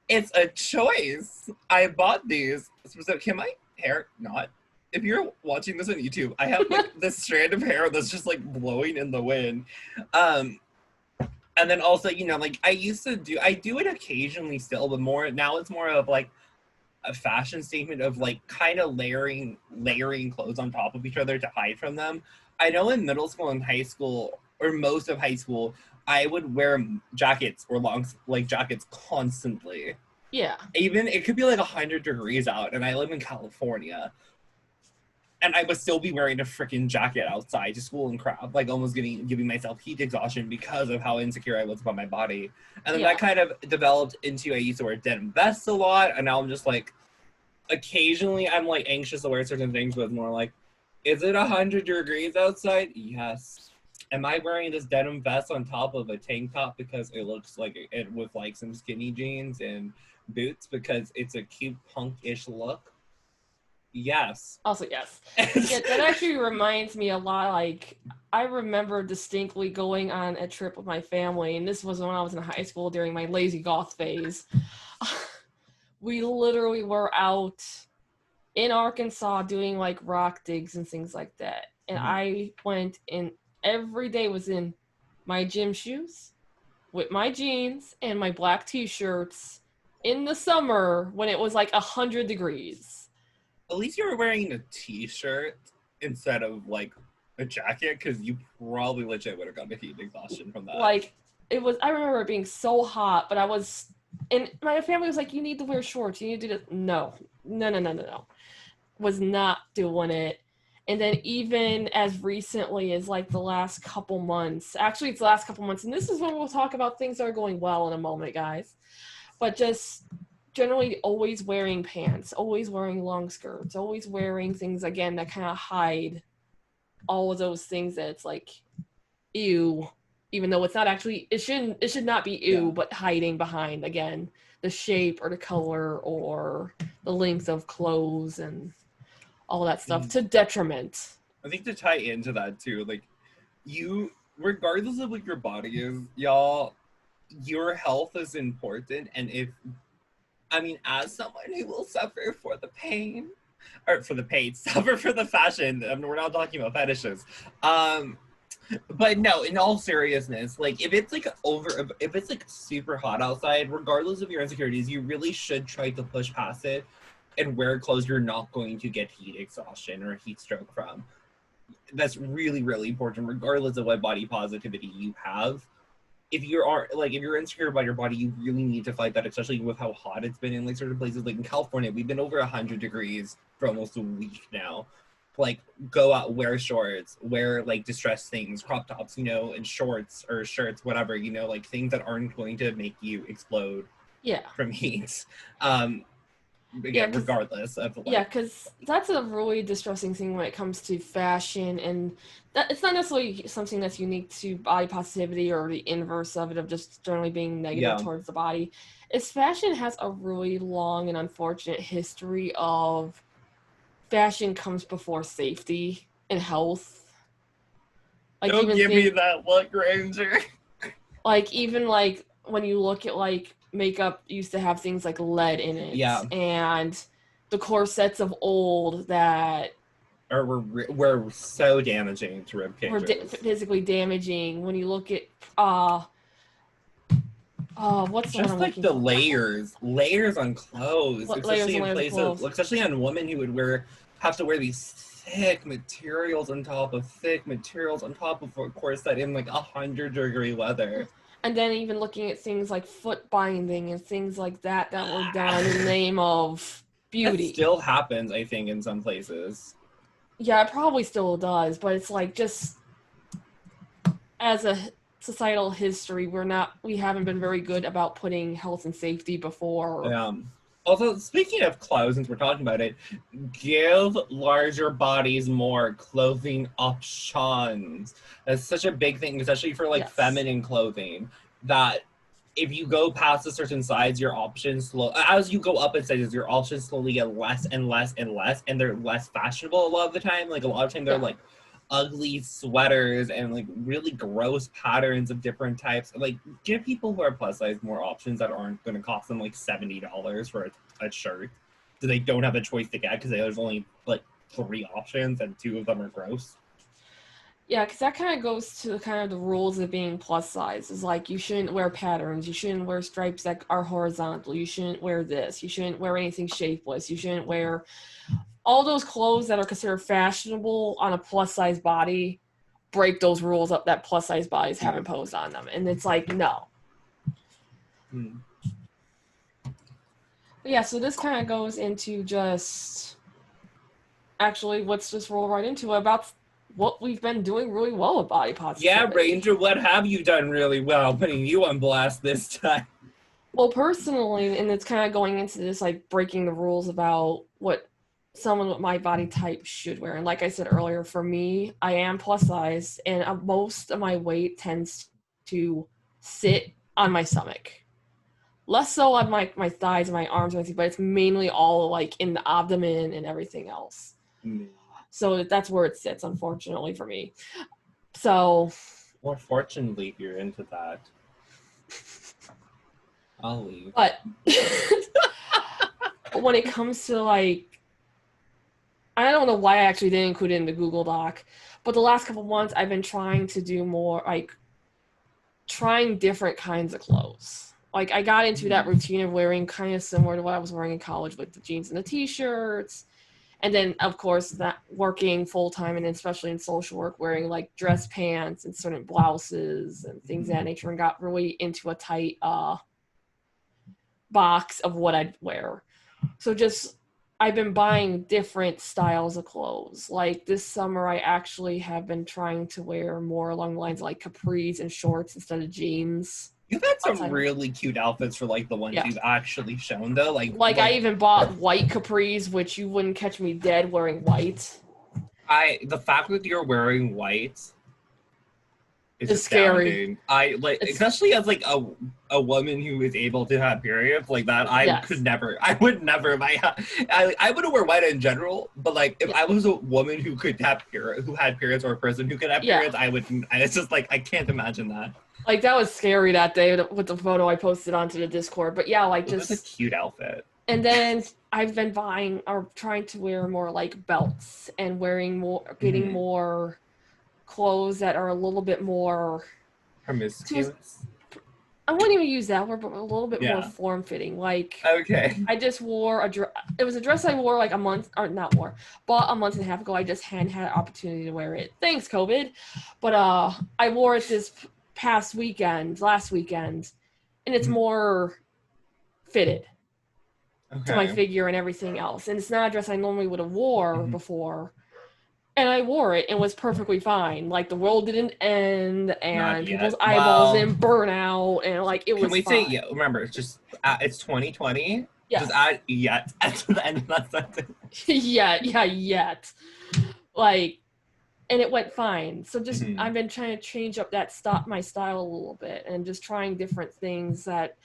It's a choice. I bought these. So can my hair not? If you're watching this on YouTube, I have like this strand of hair that's just like blowing in the wind. And then also, you know, like I do it occasionally still, but more now it's more of like a fashion statement of like kind of layering clothes on top of each other to hide from them. I know in middle school and high school, or most of high school, I would wear jackets or long like jackets constantly. Yeah. Even it could be like 100 degrees out, and I live in California, and I would still be wearing a freaking jacket outside to school and crap, like almost giving myself heat exhaustion because of how insecure I was about my body. And then that kind of developed into, I used to wear denim vests a lot, and now I'm just like, occasionally I'm like anxious to wear certain things, but more like, is it 100 degrees outside? Yes. Am I wearing this denim vest on top of a tank top because it looks like it with like some skinny jeans and boots because it's a cute punk-ish look? Yes. Also, yes. Yeah, that actually reminds me a lot. Like, I remember distinctly going on a trip with my family, and this was when I was in high school during my lazy goth phase. We literally were out in Arkansas doing like rock digs and things like that. And I went in, every day was in my gym shoes with my jeans and my black t-shirts in the summer when it was like 100 degrees. At least you were wearing a t-shirt instead of like a jacket, because you probably legit would have gotten a heat exhaustion from that. Like, it was, I remember it being so hot, but I was, and my family was like, you need to wear shorts, you need to do this. No. Was not doing it. And then even as recently as like the last couple months, actually it's the last couple months, and this is when we'll talk about things that are going well in a moment, guys. But just generally always wearing pants, always wearing long skirts, always wearing things again that kind of hide all of those things that it's like, ew, even though it's not actually, it should not be ew, but hiding behind again the shape or the color or the length of clothes and all that stuff to detriment. I think to tie into that too, like you, regardless of what your body is, y'all, your health is important. And if, I mean, as someone who will suffer for the pain, or for the pain, suffer for the fashion, I mean, we're not talking about fetishes. But no, in all seriousness, like if it's like if it's like super hot outside, regardless of your insecurities, you really should try to push past it and wear clothes you're not going to get heat exhaustion or heat stroke from. That's really, really important, regardless of what body positivity you have. If you're insecure about your body, you really need to fight that, especially with how hot it's been in like certain places. Like in California, we've been over 100 degrees for almost a week now. Like, go out, wear shorts, wear like distressed things, crop tops, and shorts or shirts, whatever, like things that aren't going to make you explode from heat. Again, regardless of because that's a really distressing thing when it comes to fashion, and that it's not necessarily something that's unique to body positivity or the inverse of it, of just generally being negative towards the body. Is fashion has a really long and unfortunate history of fashion comes before safety and health. Like, don't give me that look, Ranger. Like, even like when you look at like makeup used to have things like lead in it, and the corsets of old that were so damaging to rib cages. Were physically damaging. When you look at what's the just like the layers on clothes, especially in places, especially on women who have to wear these thick materials on top of a corset in like 100-degree weather. And then even looking at things like foot binding and things like that were done in the name of beauty. That still happens, I think, in some places. Yeah, it probably still does, but it's like, just as a societal history, we haven't been very good about putting health and safety before. Also, speaking of clothes, since we're talking about it, give larger bodies more clothing options. That's such a big thing, especially for feminine clothing, that if you go past a certain size, your options as you go up in sizes, your options slowly get less and less and less, and they're less fashionable a lot of the time. Like, a lot of time they're like ugly sweaters and like really gross patterns of different types. Like, give people who are plus size more options that aren't going to cost them like $70 for a shirt, so they don't have a choice to get, because there's only like 3 options and 2 of them are gross. Yeah, because that kind of goes to kind of the rules of being plus size. Is like, you shouldn't wear patterns, you shouldn't wear stripes that are horizontal, you shouldn't wear this, you shouldn't wear anything shapeless, you shouldn't wear all those clothes that are considered fashionable on a plus size body. Break those rules up that plus size bodies have imposed on them, and it's like, no. But yeah, so this kind of goes into just actually, let's just roll right into it about what we've been doing really well with body positivity. Yeah, Ranger, what have you done really well? Putting you on blast this time. Well, personally, and it's kind of going into this, like, breaking the rules about what someone with my body type should wear. And like I said earlier, for me, I am plus size, and most of my weight tends to sit on my stomach. Less so on my thighs and my arms or anything, but it's mainly all like in the abdomen and everything else. So that's where it sits, unfortunately, for me. So, more fortunately, if you're into that, I'll leave. But when it comes to, like, I don't know why I actually didn't include it in the Google Doc, but the last couple months I've been trying to do more, like, trying different kinds of clothes. Like, I got into that routine of wearing kind of similar to what I was wearing in college, with the jeans and the t-shirts. And then, of course, that working full-time, and especially in social work, wearing like dress pants and certain blouses and things of that nature, and got really into a tight box of what I'd wear. So just, I've been buying different styles of clothes. Like, this summer, I actually have been trying to wear more along the lines of like capris and shorts instead of jeans. You've had some really cute outfits for like the ones you've actually shown, though. Like I even bought white capris, which you wouldn't catch me dead wearing white. The fact that you're wearing white is scary. Especially as like a woman who is able to have periods like that. I would never. I wouldn't wear white in general, but like if I was a woman who had periods, or a person who could have periods, I wouldn't. It's just like, I can't imagine that. Like, that was scary that day with the photo I posted onto the Discord. But yeah, like, just... It was a cute outfit. And then I've been buying, or trying to wear more, like, belts, and wearing more, getting more clothes that are a little bit more Promiscuous. I wouldn't even use that word, but a little bit more Yeah. form-fitting. Like, Okay. I just wore a dress. It was a dress I wore like a month, or not wore, bought a month and a half ago. I just hadn't had an opportunity to wear it. Thanks, COVID. But I wore it this last weekend, and it's more fitted to my Okay. figure and everything else. And it's not a dress I normally would have wore before. And I wore it and was perfectly fine. Like, the world didn't end Not and people's yet. eyeballs Well, didn't burn out, and like it can was we say, fine. yeah, remember, it's just, it's 2020. Just Yes. add yet to the end of that sentence. Yet. Like, and it went fine. So just I've been trying to change up my style a little bit and just trying different things that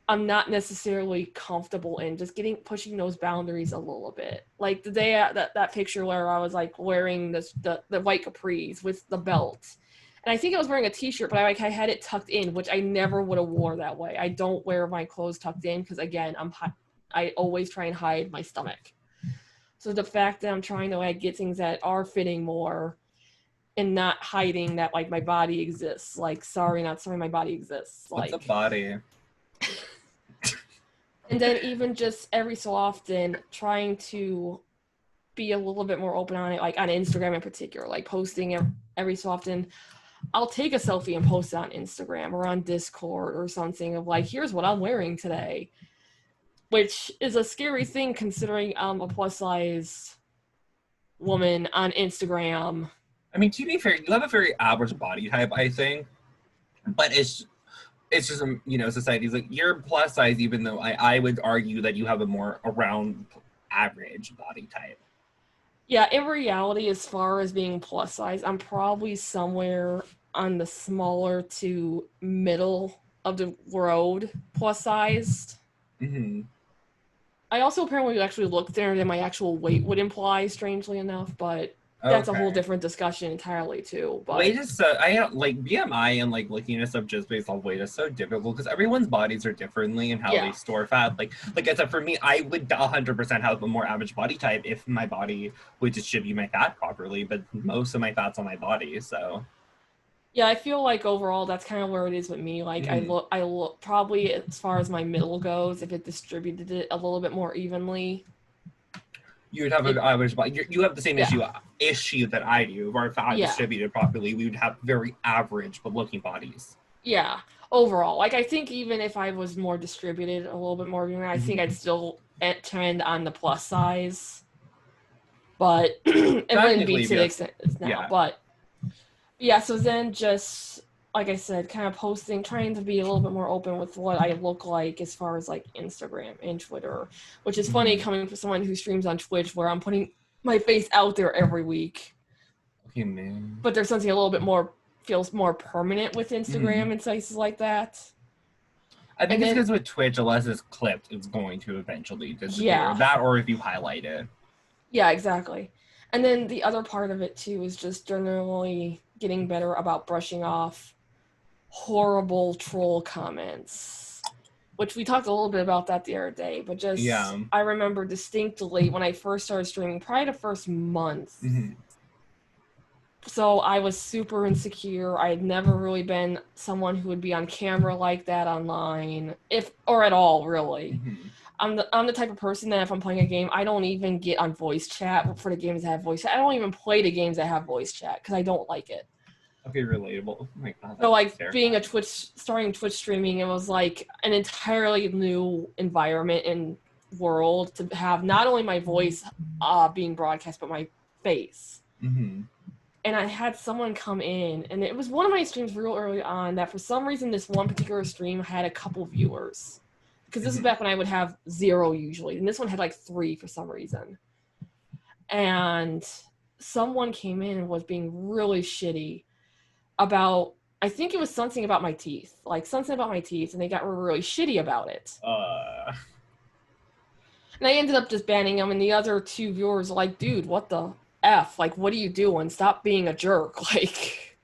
I'm not necessarily comfortable in. Just pushing those boundaries a little bit. Like the day that picture where I was like wearing the white capris with the belt. And I think I was wearing a t-shirt, but I had it tucked in, which I never would have wore that way. I don't wear my clothes tucked in because, again, I always try and hide my stomach. So the fact that I'm trying to like get things that are fitting more and not hiding that like my body exists. Like, sorry, not sorry, my body exists. What's a Like, body? and then even just every so often trying to be a little bit more open on it, like on Instagram in particular, like posting every so often. I'll take a selfie and post it on Instagram or on Discord or something of like, here's what I'm wearing today, which is a scary thing considering I'm a plus size woman on Instagram. I mean, to be fair, you have a very average body type, I think, but it's just, society's like, you're plus size, even though I would argue that you have a more around average body type. Yeah, in reality, as far as being plus size, I'm probably somewhere on the smaller to middle of the road plus sized. I also apparently actually looked there than my actual weight would imply, strangely enough, but that's a whole different discussion entirely too. But weight is so, I like BMI and like looking at stuff just based on weight is so difficult because everyone's bodies are differently and how they store fat. Like I said, for me, I would 100% have a more average body type if my body would distribute my fat properly, but most of my fat's on my body, so. Yeah, I feel like overall that's kind of where it is with me. Like I look probably as far as my middle goes, if it distributed it a little bit more evenly. You would have an average body. You have the same issue that I do. If our fat distributed properly, we would have very average but looking bodies. Yeah, overall, like I think even if I was more distributed a little bit more evenly, I think I'd still trend on the plus size. But it wouldn't be to the extent it's now. Yeah. But yeah, so then just like I said, kind of posting, trying to be a little bit more open with what I look like as far as like Instagram and Twitter, which is funny coming from someone who streams on Twitch where I'm putting my face out there every week. Okay, man. But there's something a little bit more, feels more permanent with Instagram and places like that. I think it's because with Twitch, unless it's clipped, it's going to eventually disappear. Yeah. That or if you highlight it. Yeah, exactly. And then the other part of it too is just generally getting better about brushing off horrible troll comments, which we talked a little bit about that the other day, but just I remember distinctly when I first started streaming, probably the first month. So I was super insecure. I had never really been someone who would be on camera like that online, or at all, really. I'm the type of person that if I'm playing a game, I don't even get on voice chat for the games that have voice chat. I don't even play the games that have voice chat because I don't like it. Okay, relatable. Oh my God, so like being starting Twitch streaming, it was like an entirely new environment and world to have not only my voice being broadcast, but my face. And I had someone come in, and it was one of my streams real early on that for some reason this one particular stream had a couple viewers. Because this is back when I would have 0 usually, and this one had like 3 for some reason. And someone came in and was being really shitty about, I think it was something about my teeth. Like something about my teeth, and they got really shitty about it. And I ended up just banning them, and the other 2 viewers were like, dude, what the F? Like, what are you doing? Stop being a jerk. Like,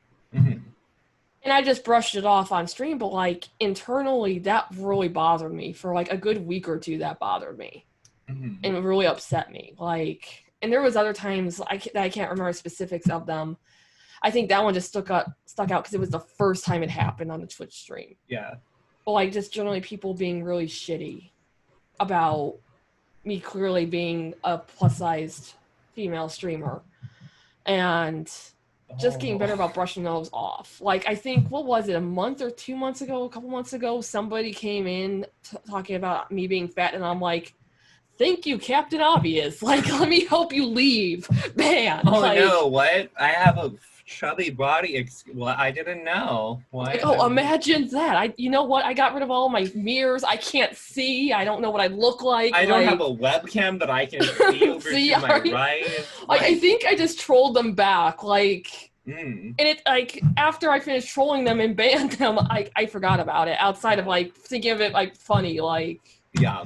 and I just brushed it off on stream, but like internally, that really bothered me for like a good week or 2. That bothered me, and it really upset me. Like, and there was other times that I can't remember specifics of them. I think that one just stuck out because it was the first time it happened on the Twitch stream. Yeah. But like just generally people being really shitty about me clearly being a plus-sized female streamer and just getting better about brushing those off. Like, I think, what was it, a month or 2 months ago, a couple months ago, somebody came in talking about me being fat, and I'm like, thank you, Captain Obvious. Like, let me help you leave, man. Oh, like, no, what? I have a chubby body. Well, I didn't know. What? Like, oh, imagine that. You know what? I got rid of all my mirrors. I can't see. I don't know what I look like. I don't have a webcam that I can see over to my right. Like, I think I just trolled them back. Like, and it, like, after I finished trolling them and banned them, I forgot about it. Outside of, like, thinking of it, like, funny. Like, yeah.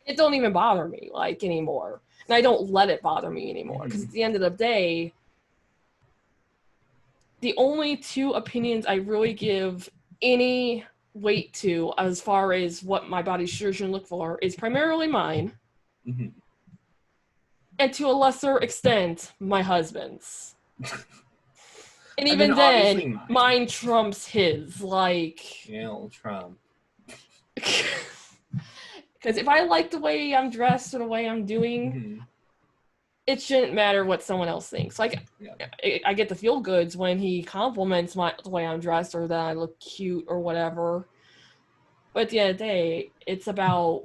It don't even bother me, like, anymore. And I don't let it bother me anymore. Because at the end of the day, the only two opinions I really give any weight to as far as what my body should look for is primarily mine, and to a lesser extent, my husband's. And even then, mine trumps his. Like, Trump. Because if I like the way I'm dressed or the way I'm doing, it shouldn't matter what someone else thinks. Like, I get the feel goods when he compliments the way I'm dressed or that I look cute or whatever. But at the end of the day, it's about,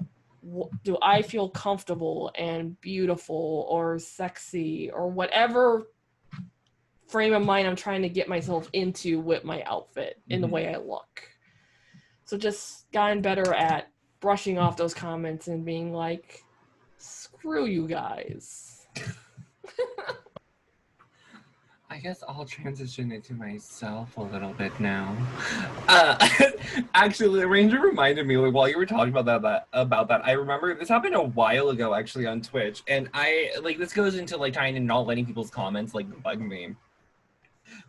do I feel comfortable and beautiful or sexy or whatever frame of mind I'm trying to get myself into with my outfit in the way I look. So just gotten better at brushing off those comments and being like, screw you guys. I guess I'll transition into myself a little bit now. Actually, the Ranger reminded me, like, while you were talking about that, I remember this happened a while ago, actually, on Twitch, and this goes into, like, trying to not letting people's comments, like, bug me.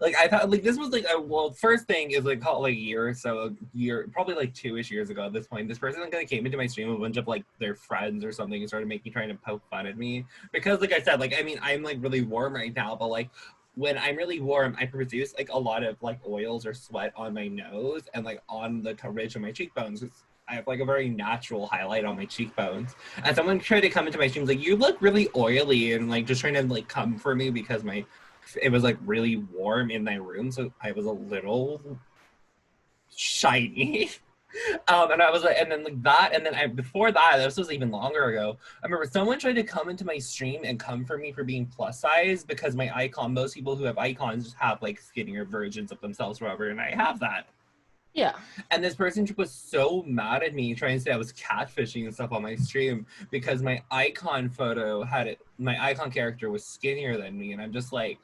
Like, I thought, like, this was, like, first thing is, like, call it, like, a year or so, probably, like, 2-ish years ago at this point, this person, like, came into my stream with a bunch of, like, their friends or something and started trying to poke fun at me. Because, like I said, like, I mean, I'm, like, really warm right now, but, like, when I'm really warm, I produce, like, a lot of, like, oils or sweat on my nose and, like, on the ridge of my cheekbones. I have, like, a very natural highlight on my cheekbones. And someone tried to come into my stream, like, you look really oily, and, like, just trying to, like, come for me because it was, like, really warm in my room, so I was a little shiny. And I was like, and then, like, that, and then before that, this was even longer ago, I remember someone tried to come into my stream and come for me for being plus size because my icon, most people who have icons just have, like, skinnier versions of themselves, whatever, and I have that. Yeah. And this person was so mad at me trying to say I was catfishing and stuff on my stream because my icon my icon character was skinnier than me, and I'm just like,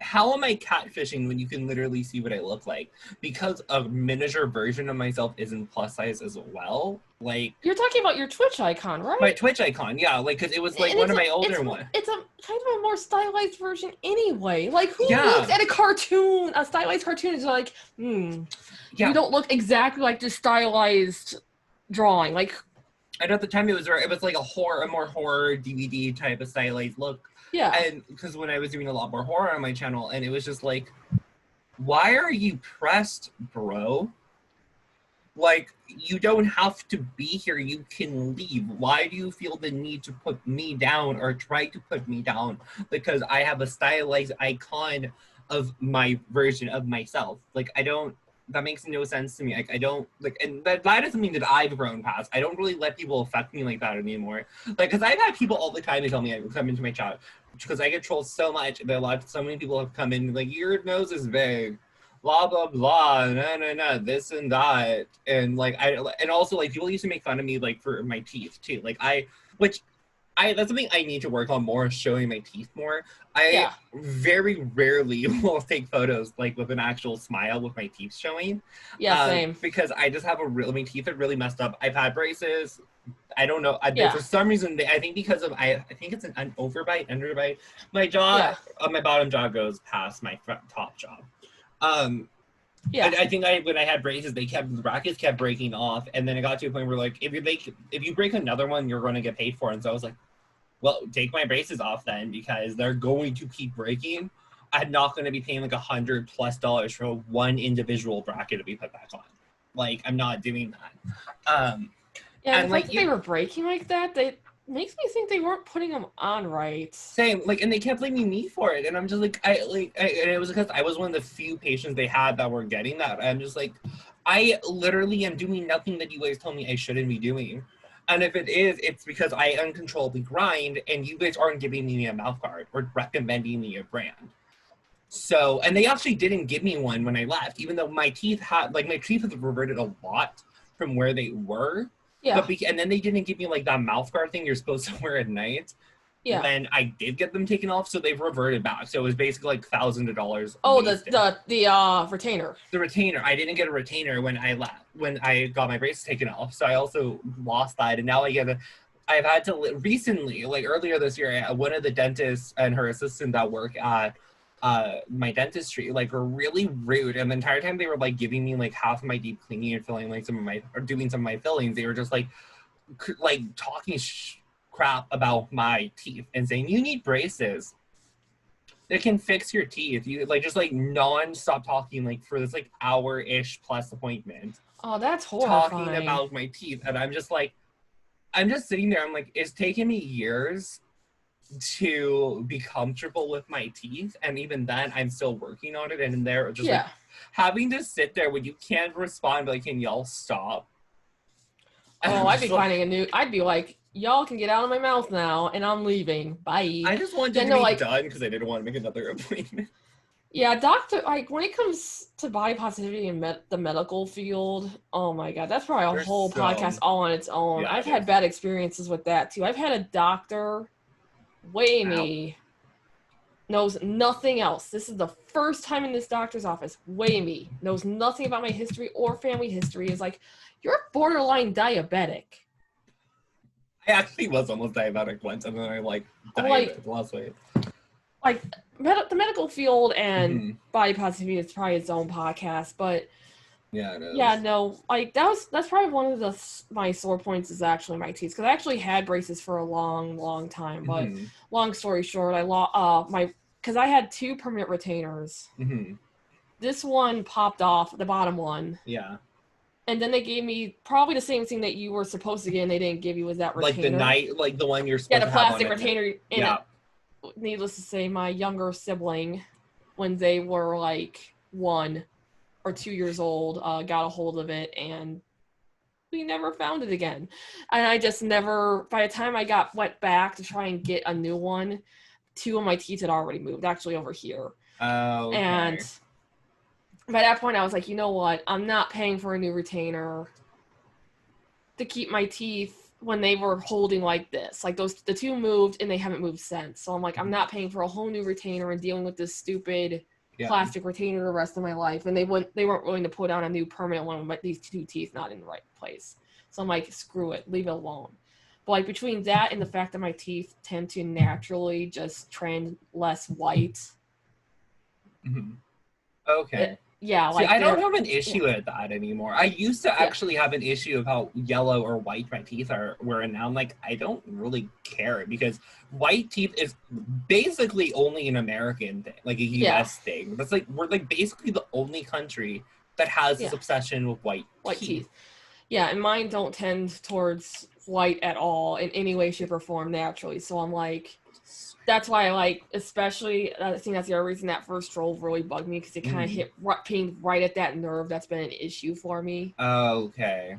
how am I catfishing when you can literally see what I look like? Because a miniature version of myself isn't plus size as well. Like, you're talking about your Twitch icon, right? My Twitch icon, yeah. Like, because it was like one of my older ones. It's a kind of a more stylized version anyway. Like, who looks at a stylized cartoon is like, you don't look exactly like the stylized drawing. Like, and at the time it was like a more horror DVD type of stylized look. Yeah. And because when I was doing a lot more horror on my channel, and it was just like, why are you pressed, bro? Like, you don't have to be here. You can leave. Why do you feel the need to put me down or try to put me down? Because I have a stylized icon of my version of myself. Like, that makes no sense to me. Like, I don't, like, and that doesn't mean that I've grown past. I don't really let people affect me like that anymore. Like, because I've had people all the time to tell me I come into my chat, because I get trolled so much. So many people have come in, like, your nose is big, blah, blah, blah, no, this and that. And, like, and also, like, people used to make fun of me, like, for my teeth, too. Like, that's something I need to work on more, showing my teeth more. I very rarely will take photos, like, with an actual smile with my teeth showing. Yeah, same. Because I just have my teeth are really messed up. I've had braces. I don't know. For some reason, I think because of, I think it's an overbite, underbite. My jaw, my bottom jaw goes past my top jaw. I think when I had braces, the brackets kept breaking off, and then it got to a point where, like, if you break another one, you're going to get paid for it. And so I was like, well, take my braces off then, because they're going to keep breaking. I'm not going to be paying like $100+ for one individual bracket to be put back on. Like, I'm not doing that. Yeah, And the fact that they were breaking like that, they makes me think they weren't putting them on right. Same, like, and they kept blaming me for it, and I'm just like, and it was because I was one of the few patients they had that were getting that. I'm just like, I literally am doing nothing that you guys told me I shouldn't be doing. And if it is, it's because I uncontrollably grind, and you guys aren't giving me a mouth guard or recommending me a brand. So, and they actually didn't give me one when I left, even though my teeth have reverted a lot from where they were. Yeah. But and then they didn't give me like that mouth guard thing you're supposed to wear at night. Yeah. When I did get them taken off, so they've reverted back. So it was basically like thousands of dollars. Oh, the retainer. The retainer. I didn't get a retainer when I left, when I got my braces taken off. So I also lost that, and now I've had to recently, like earlier this year, one of the dentists and her assistant that work at my dentistry, like, were really rude, and the entire time they were like giving me like half of my deep cleaning and filling like doing some of my fillings. They were just like talking crap about my teeth and saying, you need braces that can fix your teeth. You like just like non-stop talking like for this like hour-ish plus appointment. Oh, that's horrifying. Talking about my teeth, and I'm just sitting there, I'm like, it's taken me years to be comfortable with my teeth, and even then I'm still working on it, and they're just like having to sit there when you can't respond, like, can y'all stop? Oh, I'd be like, y'all can get out of my mouth now, and I'm leaving. Bye. I just wanted to be done because I didn't want to make another appointment. Yeah, doctor, like, when it comes to body positivity in the medical field, oh my God, that's probably a whole podcast all on its own. Yeah, I've had bad experiences with that too. I've had a doctor weigh me, knows nothing else. This is the first time in this doctor's office, weigh me, knows nothing about my history or family history, is like, you're borderline diabetic. I actually was almost diabetic once, and then I lost weight. Like, the medical field and body positivity is probably its own podcast, but yeah, it is. Yeah, no, like that's probably one of my sore points is actually my teeth, because I actually had braces for a long time. But long story short, I lost because I had 2 permanent retainers. This one popped off, the bottom one. Yeah. And then they gave me probably the same thing that you were supposed to get, and they didn't give you, was that retainer. Like the one you're supposed to have. Yeah, the plastic retainer. Yeah. Needless to say, my younger sibling, when they were like 1 or 2 years old, got a hold of it, and we never found it again. And I just never, by the time I went back to try and get a new one, 2 of my teeth had already moved, actually over here. Oh, okay. And by that point, I was like, you know what? I'm not paying for a new retainer to keep my teeth when they were holding like this. Like, the 2 moved, and they haven't moved since. So I'm like, I'm not paying for a whole new retainer and dealing with this stupid plastic retainer the rest of my life. And they weren't willing to put on a new permanent one with these 2 teeth not in the right place. So I'm like, screw it, leave it alone. But like, between that and the fact that my teeth tend to naturally just trend less white. Okay. Yeah, like, see, I don't have an issue with that anymore. I used to actually have an issue of how yellow or white my teeth were, and now I'm like, I don't really care, because white teeth is basically only an American thing, like a US thing. That's like, we're like basically the only country that has this obsession with white teeth. Yeah, and mine don't tend towards white at all in any way, shape, or form naturally. So I'm like, that's why I like, especially, I think that's the other reason that first stroll really bugged me, because it kind of pinged right at that nerve. That's been an issue for me. Okay.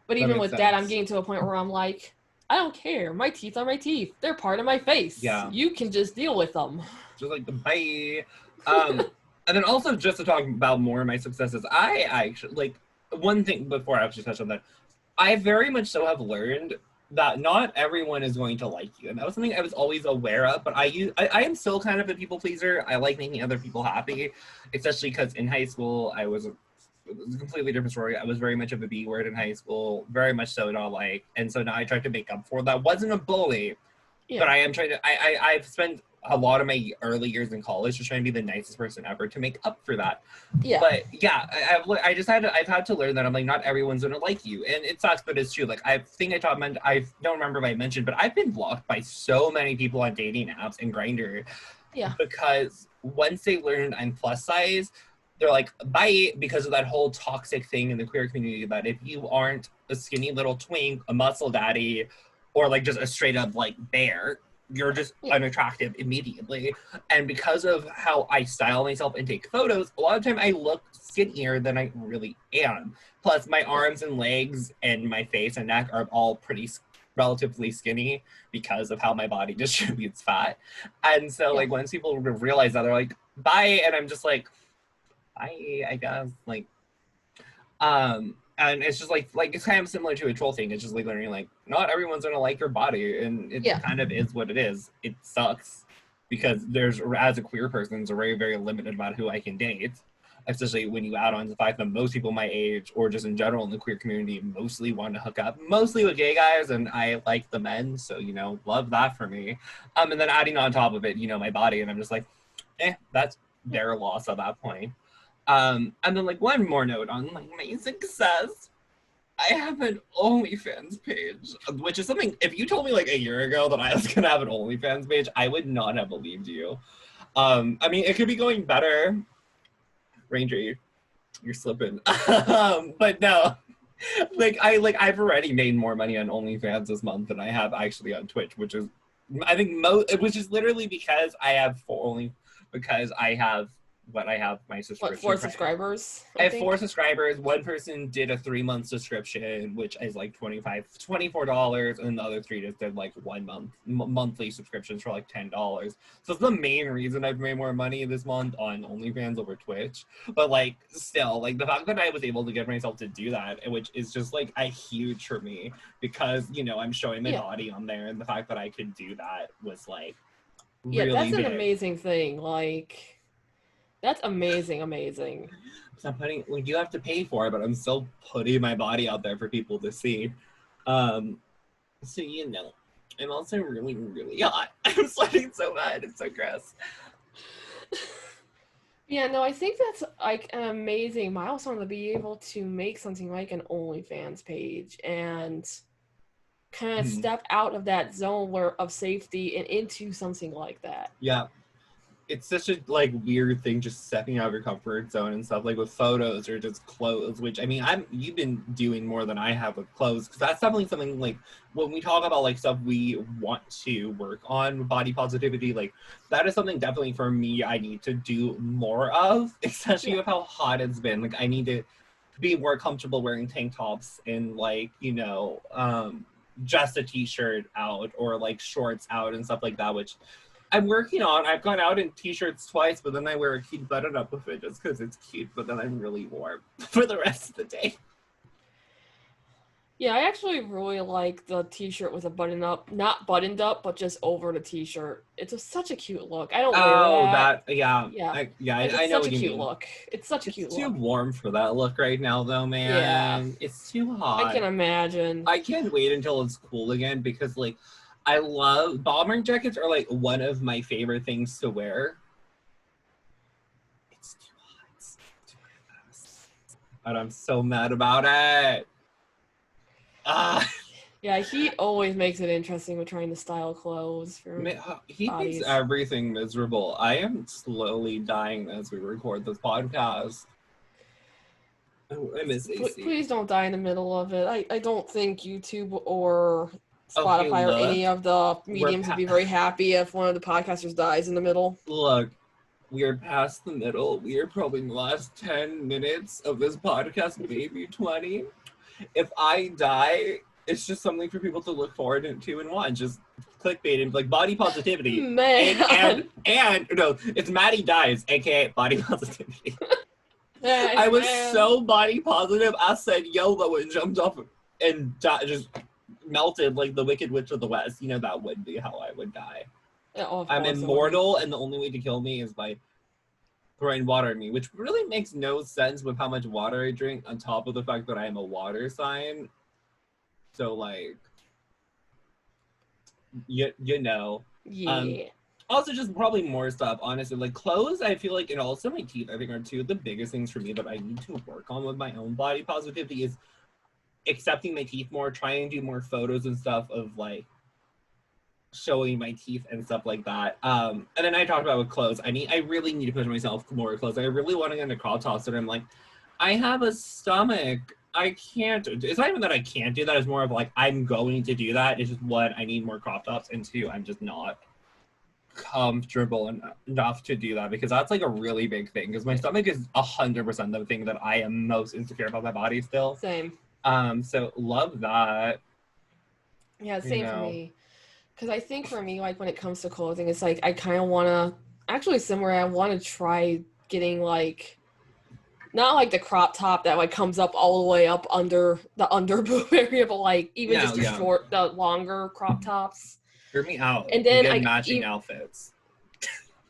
But even with that, I'm getting to a point where I'm like, I don't care. My teeth are my teeth. They're part of my face. Yeah. You can just deal with them. Just like, bye. And then also, just to talk about more of my successes, I actually, like, one thing before I actually touch on that, I very much so have learned that not everyone is going to like you, and that was something I was always aware of. But I am still kind of a people pleaser. I like making other people happy, especially because in high school it was a completely different story. I was very much of a B word in high school, very much so not like, and so now I tried to make up for that. Wasn't a bully, but I am trying to. I've spent a lot of my early years in college just trying to be the nicest person ever to make up for that. Yeah. But yeah, I've had to learn that I'm like, not everyone's gonna like you, and it sucks, but it's true. Like I think I don't remember if I mentioned, but I've been blocked by so many people on dating apps and Grindr, Yeah. because once they learned I'm plus size, they're like, bye, because of that whole toxic thing in the queer community that if you aren't a skinny little twink, a muscle daddy, or like just a straight up like bear, you're just unattractive immediately. And because of how I style myself and take photos, a lot of time I look skinnier than I really am. Plus my arms and legs and my face and neck are all pretty relatively skinny because of how my body distributes fat. And so like once people realize that, they're like, bye, and I'm just like, I guess, like, and it's just like it's kind of similar to a troll thing. It's just like learning like not everyone's gonna like your body, and it kind of is what it is. It sucks because there's, as a queer person, it's a very, very limited amount who I can date, especially when you add on the fact that most people my age or just in general in the queer community mostly want to hook up mostly with gay guys, and I like the men, so you know, love that for me. And then adding on top of it, you know, my body, and I'm just like, that's their loss at that point. And then like one more note on like my success. I have an OnlyFans page, which is something, if you told me like a year ago that I was gonna have an OnlyFans page, I would not have believed you. I mean, it could be going better. Ranger, you're slipping. But no, I've already made more money on OnlyFans this month than I have actually on Twitch, which is, I think which is literally because I have my subscription. 4 subscribers? I have 4 subscribers. One person did a 3-month subscription, which is like $24, and the other 3 just did like 1 month monthly subscriptions for like $10. So it's the main reason I've made more money this month on OnlyFans over Twitch. But like still, like the fact that I was able to get myself to do that, which is just like a huge for me, because you know I'm showing my body on there, and the fact that I could do that was like really that's an big. amazing thing. Like. That's amazing. So I'm putting, like, you have to pay for it, but I'm still putting my body out there for people to see. So, you know, I'm also really, really hot. I'm sweating so bad. It's so gross. Yeah, no, I think that's like an amazing milestone to be able to make something like an OnlyFans page and kind of step out of that zone of safety and into something like that. Yeah. It's such a like weird thing, just stepping out of your comfort zone and stuff, like with photos or just clothes, which I mean you've been doing more than I have with clothes, because that's definitely something like when we talk about like stuff we want to work on, body positivity, like that is something definitely for me I need to do more of, especially with how hot it's been. Like I need to be more comfortable wearing tank tops and like, you know, just a t-shirt out or like shorts out and stuff like that, which I'm working on. I've gone out in t-shirts twice, but then I wear a cute button up with it just because it's cute, but then I'm really warm for the rest of the day. Yeah, I actually really like the t-shirt with a button up, not buttoned up, but just over the t-shirt. It's such a cute look. I don't wear that. Yeah. I know what you mean. It's such a cute look. It's such a cute look. It's too warm for that look right now, though, man. Yeah. It's too hot. I can imagine. I can't wait until it's cool again, because, like, I love bomber jackets are like one of my favorite things to wear. It's too hot. And I'm so mad about it. Yeah, heat always makes it interesting with trying to style clothes. He makes everything miserable. I am slowly dying as we record this podcast. Oh, I miss AC. Please don't die in the middle of it. I don't think YouTube or Spotify or any of the mediums would be very happy if one of the podcasters dies in the middle. Look, we are past the middle. We are probably in the last 10 minutes of this podcast, maybe 20. If I die, it's just something for people to look forward to and watch. Just clickbait and like body positivity. Man. And no, it's Maddie dies, aka body positivity. Man, I was so body positive. I said YOLO and jumped off and just melted like the Wicked Witch of the West. You know, that would be how I would die. I'm immortal, and the only way to kill me is by throwing water at me, which really makes no sense with how much water I drink, on top of the fact that I am a water sign. So, like, you know. Yeah. Also, just probably more stuff, honestly. Like clothes, I feel like, and also my teeth, I think, are two of the biggest things for me that I need to work on with my own body positivity is accepting my teeth more, trying to do more photos and stuff of like showing my teeth and stuff like that. And then I talked about with clothes. I really need to push myself more with clothes. I really want to get into crop tops, and I'm like, I have a stomach. I can't. It's not even that I can't do that. It's more of like I'm going to do that. It's just one, I need more crop tops, and two, I'm just not comfortable enough to do that because that's like a really big thing. Because my stomach is 100% the thing that I am most insecure about my body still. Same. So love that. Yeah, You same for know. me. Because I think for me, like when it comes to clothing, it's like I kind of want to, actually similar, I want to try getting like, not like the crop top that like comes up all the way up under the under boob area, but like even No, just yeah. the longer crop tops. Hear me out. And We then get matching outfits.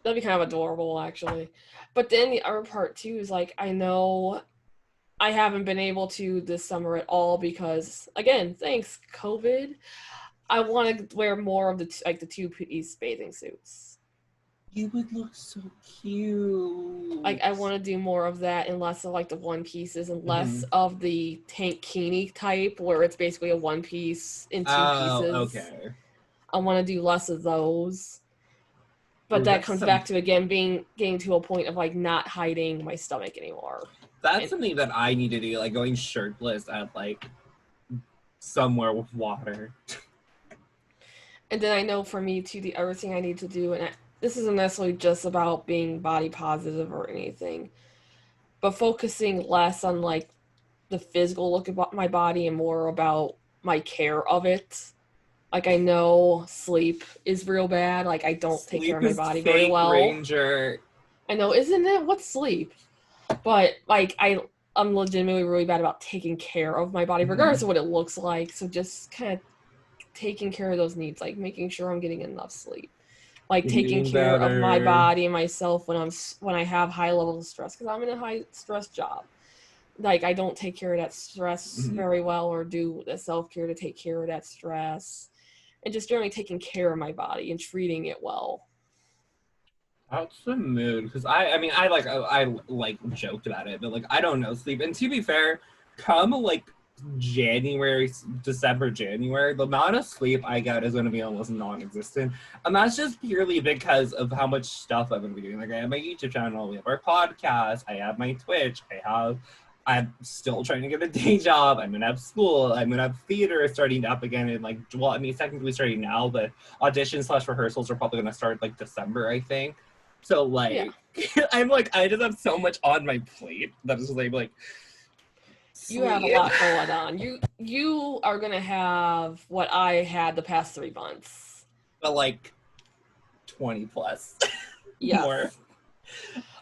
that'd be kind of adorable actually. But then the other part too is like I know I haven't been able to this summer at all because again, thanks COVID. I want to wear more of the two-piece bathing suits. You would look so cute. Like I want to do more of that and less of like the one pieces and less of the tankini type where it's basically a one piece in two pieces. Okay. I want to do less of those. But Ooh, that comes back to again getting to a point of like not hiding my stomach anymore. That's something that I need to do, like going shirtless at like somewhere with water. And then I know for me too, the other thing I need to do, and this isn't necessarily just about being body positive or anything, but focusing less on like the physical look of my body and more about my care of it. Like I know sleep is real bad. Like I don't take care of my body very well. Ranger. I know, isn't it? What's sleep? But like I'm legitimately really bad about taking care of my body, regardless of what it looks like. So just kind of taking care of those needs, like making sure I'm getting enough sleep, like taking care of my body and myself when I have high levels of stress because I'm in a high stress job. Like I don't take care of that stress very well or do the self-care to take care of that stress, and just generally taking care of my body and treating it well. That's the mood because I joked about it, but like I don't know sleep. And to be fair, come like January, December, January, the amount of sleep I get is going to be almost non-existent, and that's just purely because of how much stuff I'm going to be doing. Like I have my YouTube channel, we have our podcast, I have my Twitch, I'm still trying to get a day job. I'm gonna have school. I'm gonna have theater starting up again, and like, well, I mean, technically starting now, but auditions/rehearsals are probably gonna start like December, I think. So like, I'm like, I just have so much on my plate that is like you have a lot going on. You are gonna have what I had the past 3 months, but like 20 plus. Yes. More.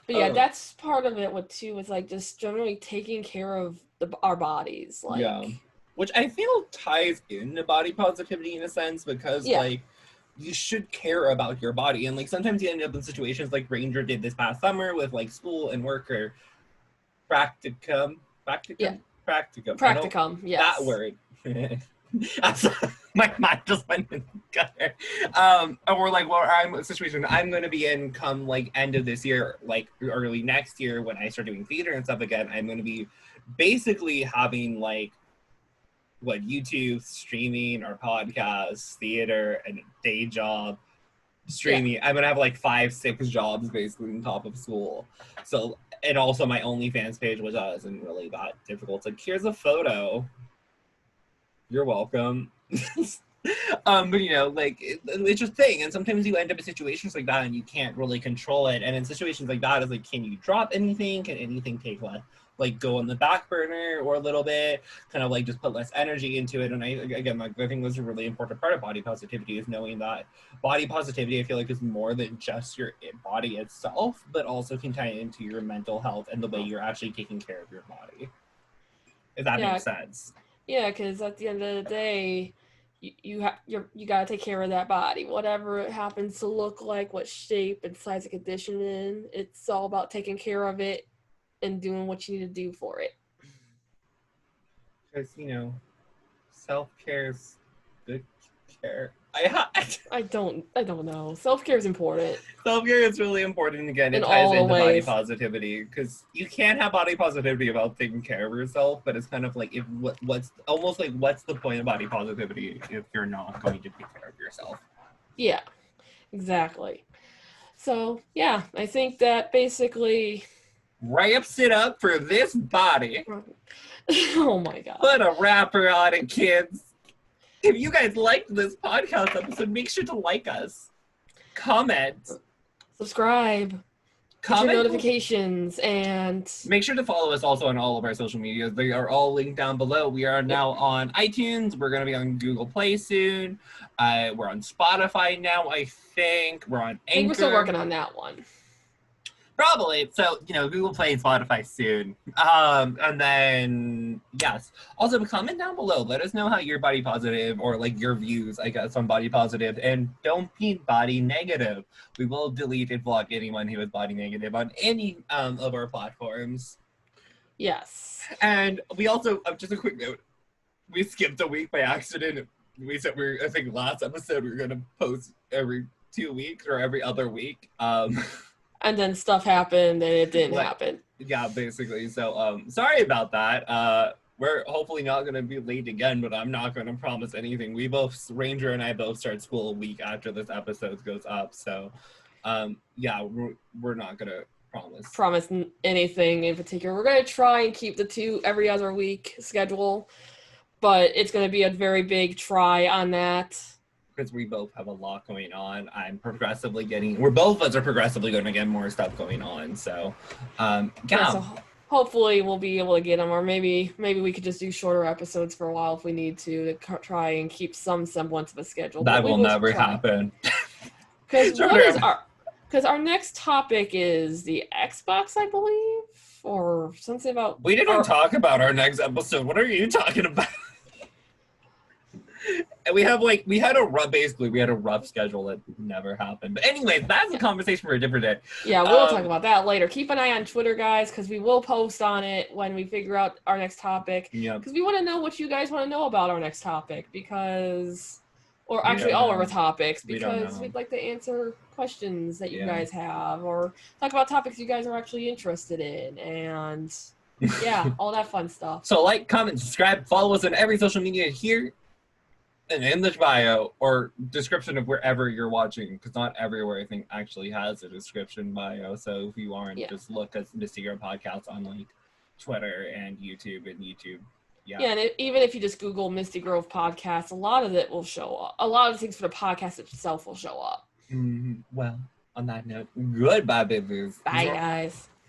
But yeah, that's part of it. With too is like just generally taking care of our bodies, like which I feel ties into body positivity in a sense because like you should care about your body, and like sometimes you end up in situations like Ranger did this past summer with like school and work or practicum, yes, that word. My mind just went in the gutter. Or like, well, I'm a situation I'm going to be in come like end of this year, like early next year when I start doing theater and stuff again. I'm going to be basically having like YouTube, streaming, or podcasts, theater, and day job, streaming. I'm gonna have like 5-6 jobs basically on top of school. So, and also my OnlyFans page, which isn't really that difficult. It's like, here's a photo. You're welcome. But you know, like it's just a thing, and sometimes you end up in situations like that and you can't really control it. And in situations like that, it's like, can you drop anything? Can anything take less? Like go on the back burner or a little bit, kind of like just put less energy into it. And I think was a really important part of body positivity is knowing that body positivity, I feel like, is more than just your body itself, but also can tie into your mental health and the way you're actually taking care of your body. If that makes sense. Yeah, because at the end of the day, you gotta take care of that body, whatever it happens to look like, what shape and size and condition in. It's all about taking care of it and doing what you need to do for it. Because self-care is good care. I don't know. Self-care is important Self-care is really important. Again, in it ties all the into body ways. positivity because you can't have body positivity without taking care of yourself. But it's kind of like what's almost like what's the point of body positivity if you're not going to take care of yourself? Yeah, exactly. So yeah, I think that basically Wraps it up for this body. oh my god. Put a wrapper on it, kids. If you guys liked this podcast episode, make sure to like us, comment, Subscribe. Get your notifications and make sure to follow us also on all of our social medias. They are all linked down below. We are now on iTunes. We're going to be on Google Play soon. We're on Spotify now, I think. We're on Anchor. I think we're still working on that one. Probably. So, Google Play and Spotify soon. And then, yes. Also, comment down below. Let us know how you're body positive or, like, your views, I guess, on body positive. And don't be body negative. We will delete and block anyone who is body negative on any of our platforms. Yes. And we also, just a quick note, we skipped a week by accident. We said I think last episode we were going to post every 2 weeks or every other week. And then stuff happened and it didn't happen. Yeah, basically. So, sorry about that. We're hopefully not going to be late again, but I'm not going to promise anything. Ranger and I both start school a week after this episode goes up. So, yeah, we're not going to promise anything in particular. We're going to try and keep the 2 every other week schedule, but it's going to be a very big try on that. Because we both have a lot going on. We're both of us are progressively going to get more stuff going on. So, yeah. So hopefully we'll be able to get them, or maybe we could just do shorter episodes for a while if we need to try and keep some semblance of a schedule. That will never happen. Because our next topic is the Xbox, I believe, or something about. We didn't talk about our next episode. What are you talking about? And we had a rough schedule that never happened. But anyways, that's a conversation for a different day. Yeah, we'll talk about that later. Keep an eye on Twitter, guys, because we will post on it when we figure out our next topic. Yeah. Because we want to know what you guys want to know about our next topic, or actually all of our topics, because we'd like to answer questions that you guys have, or talk about topics you guys are actually interested in, and yeah, all that fun stuff. So like, comment, subscribe, follow us on every social media here. And in the bio or description of wherever you're watching, because not everywhere I think actually has a description bio. So if you aren't, just look at Misty Grove Podcasts on like Twitter and YouTube. Yeah, and even if you just Google Misty Grove Podcast, a lot of it will show up. A lot of things for the podcast itself will show up. Well, on that note, goodbye, babies. Bye, guys.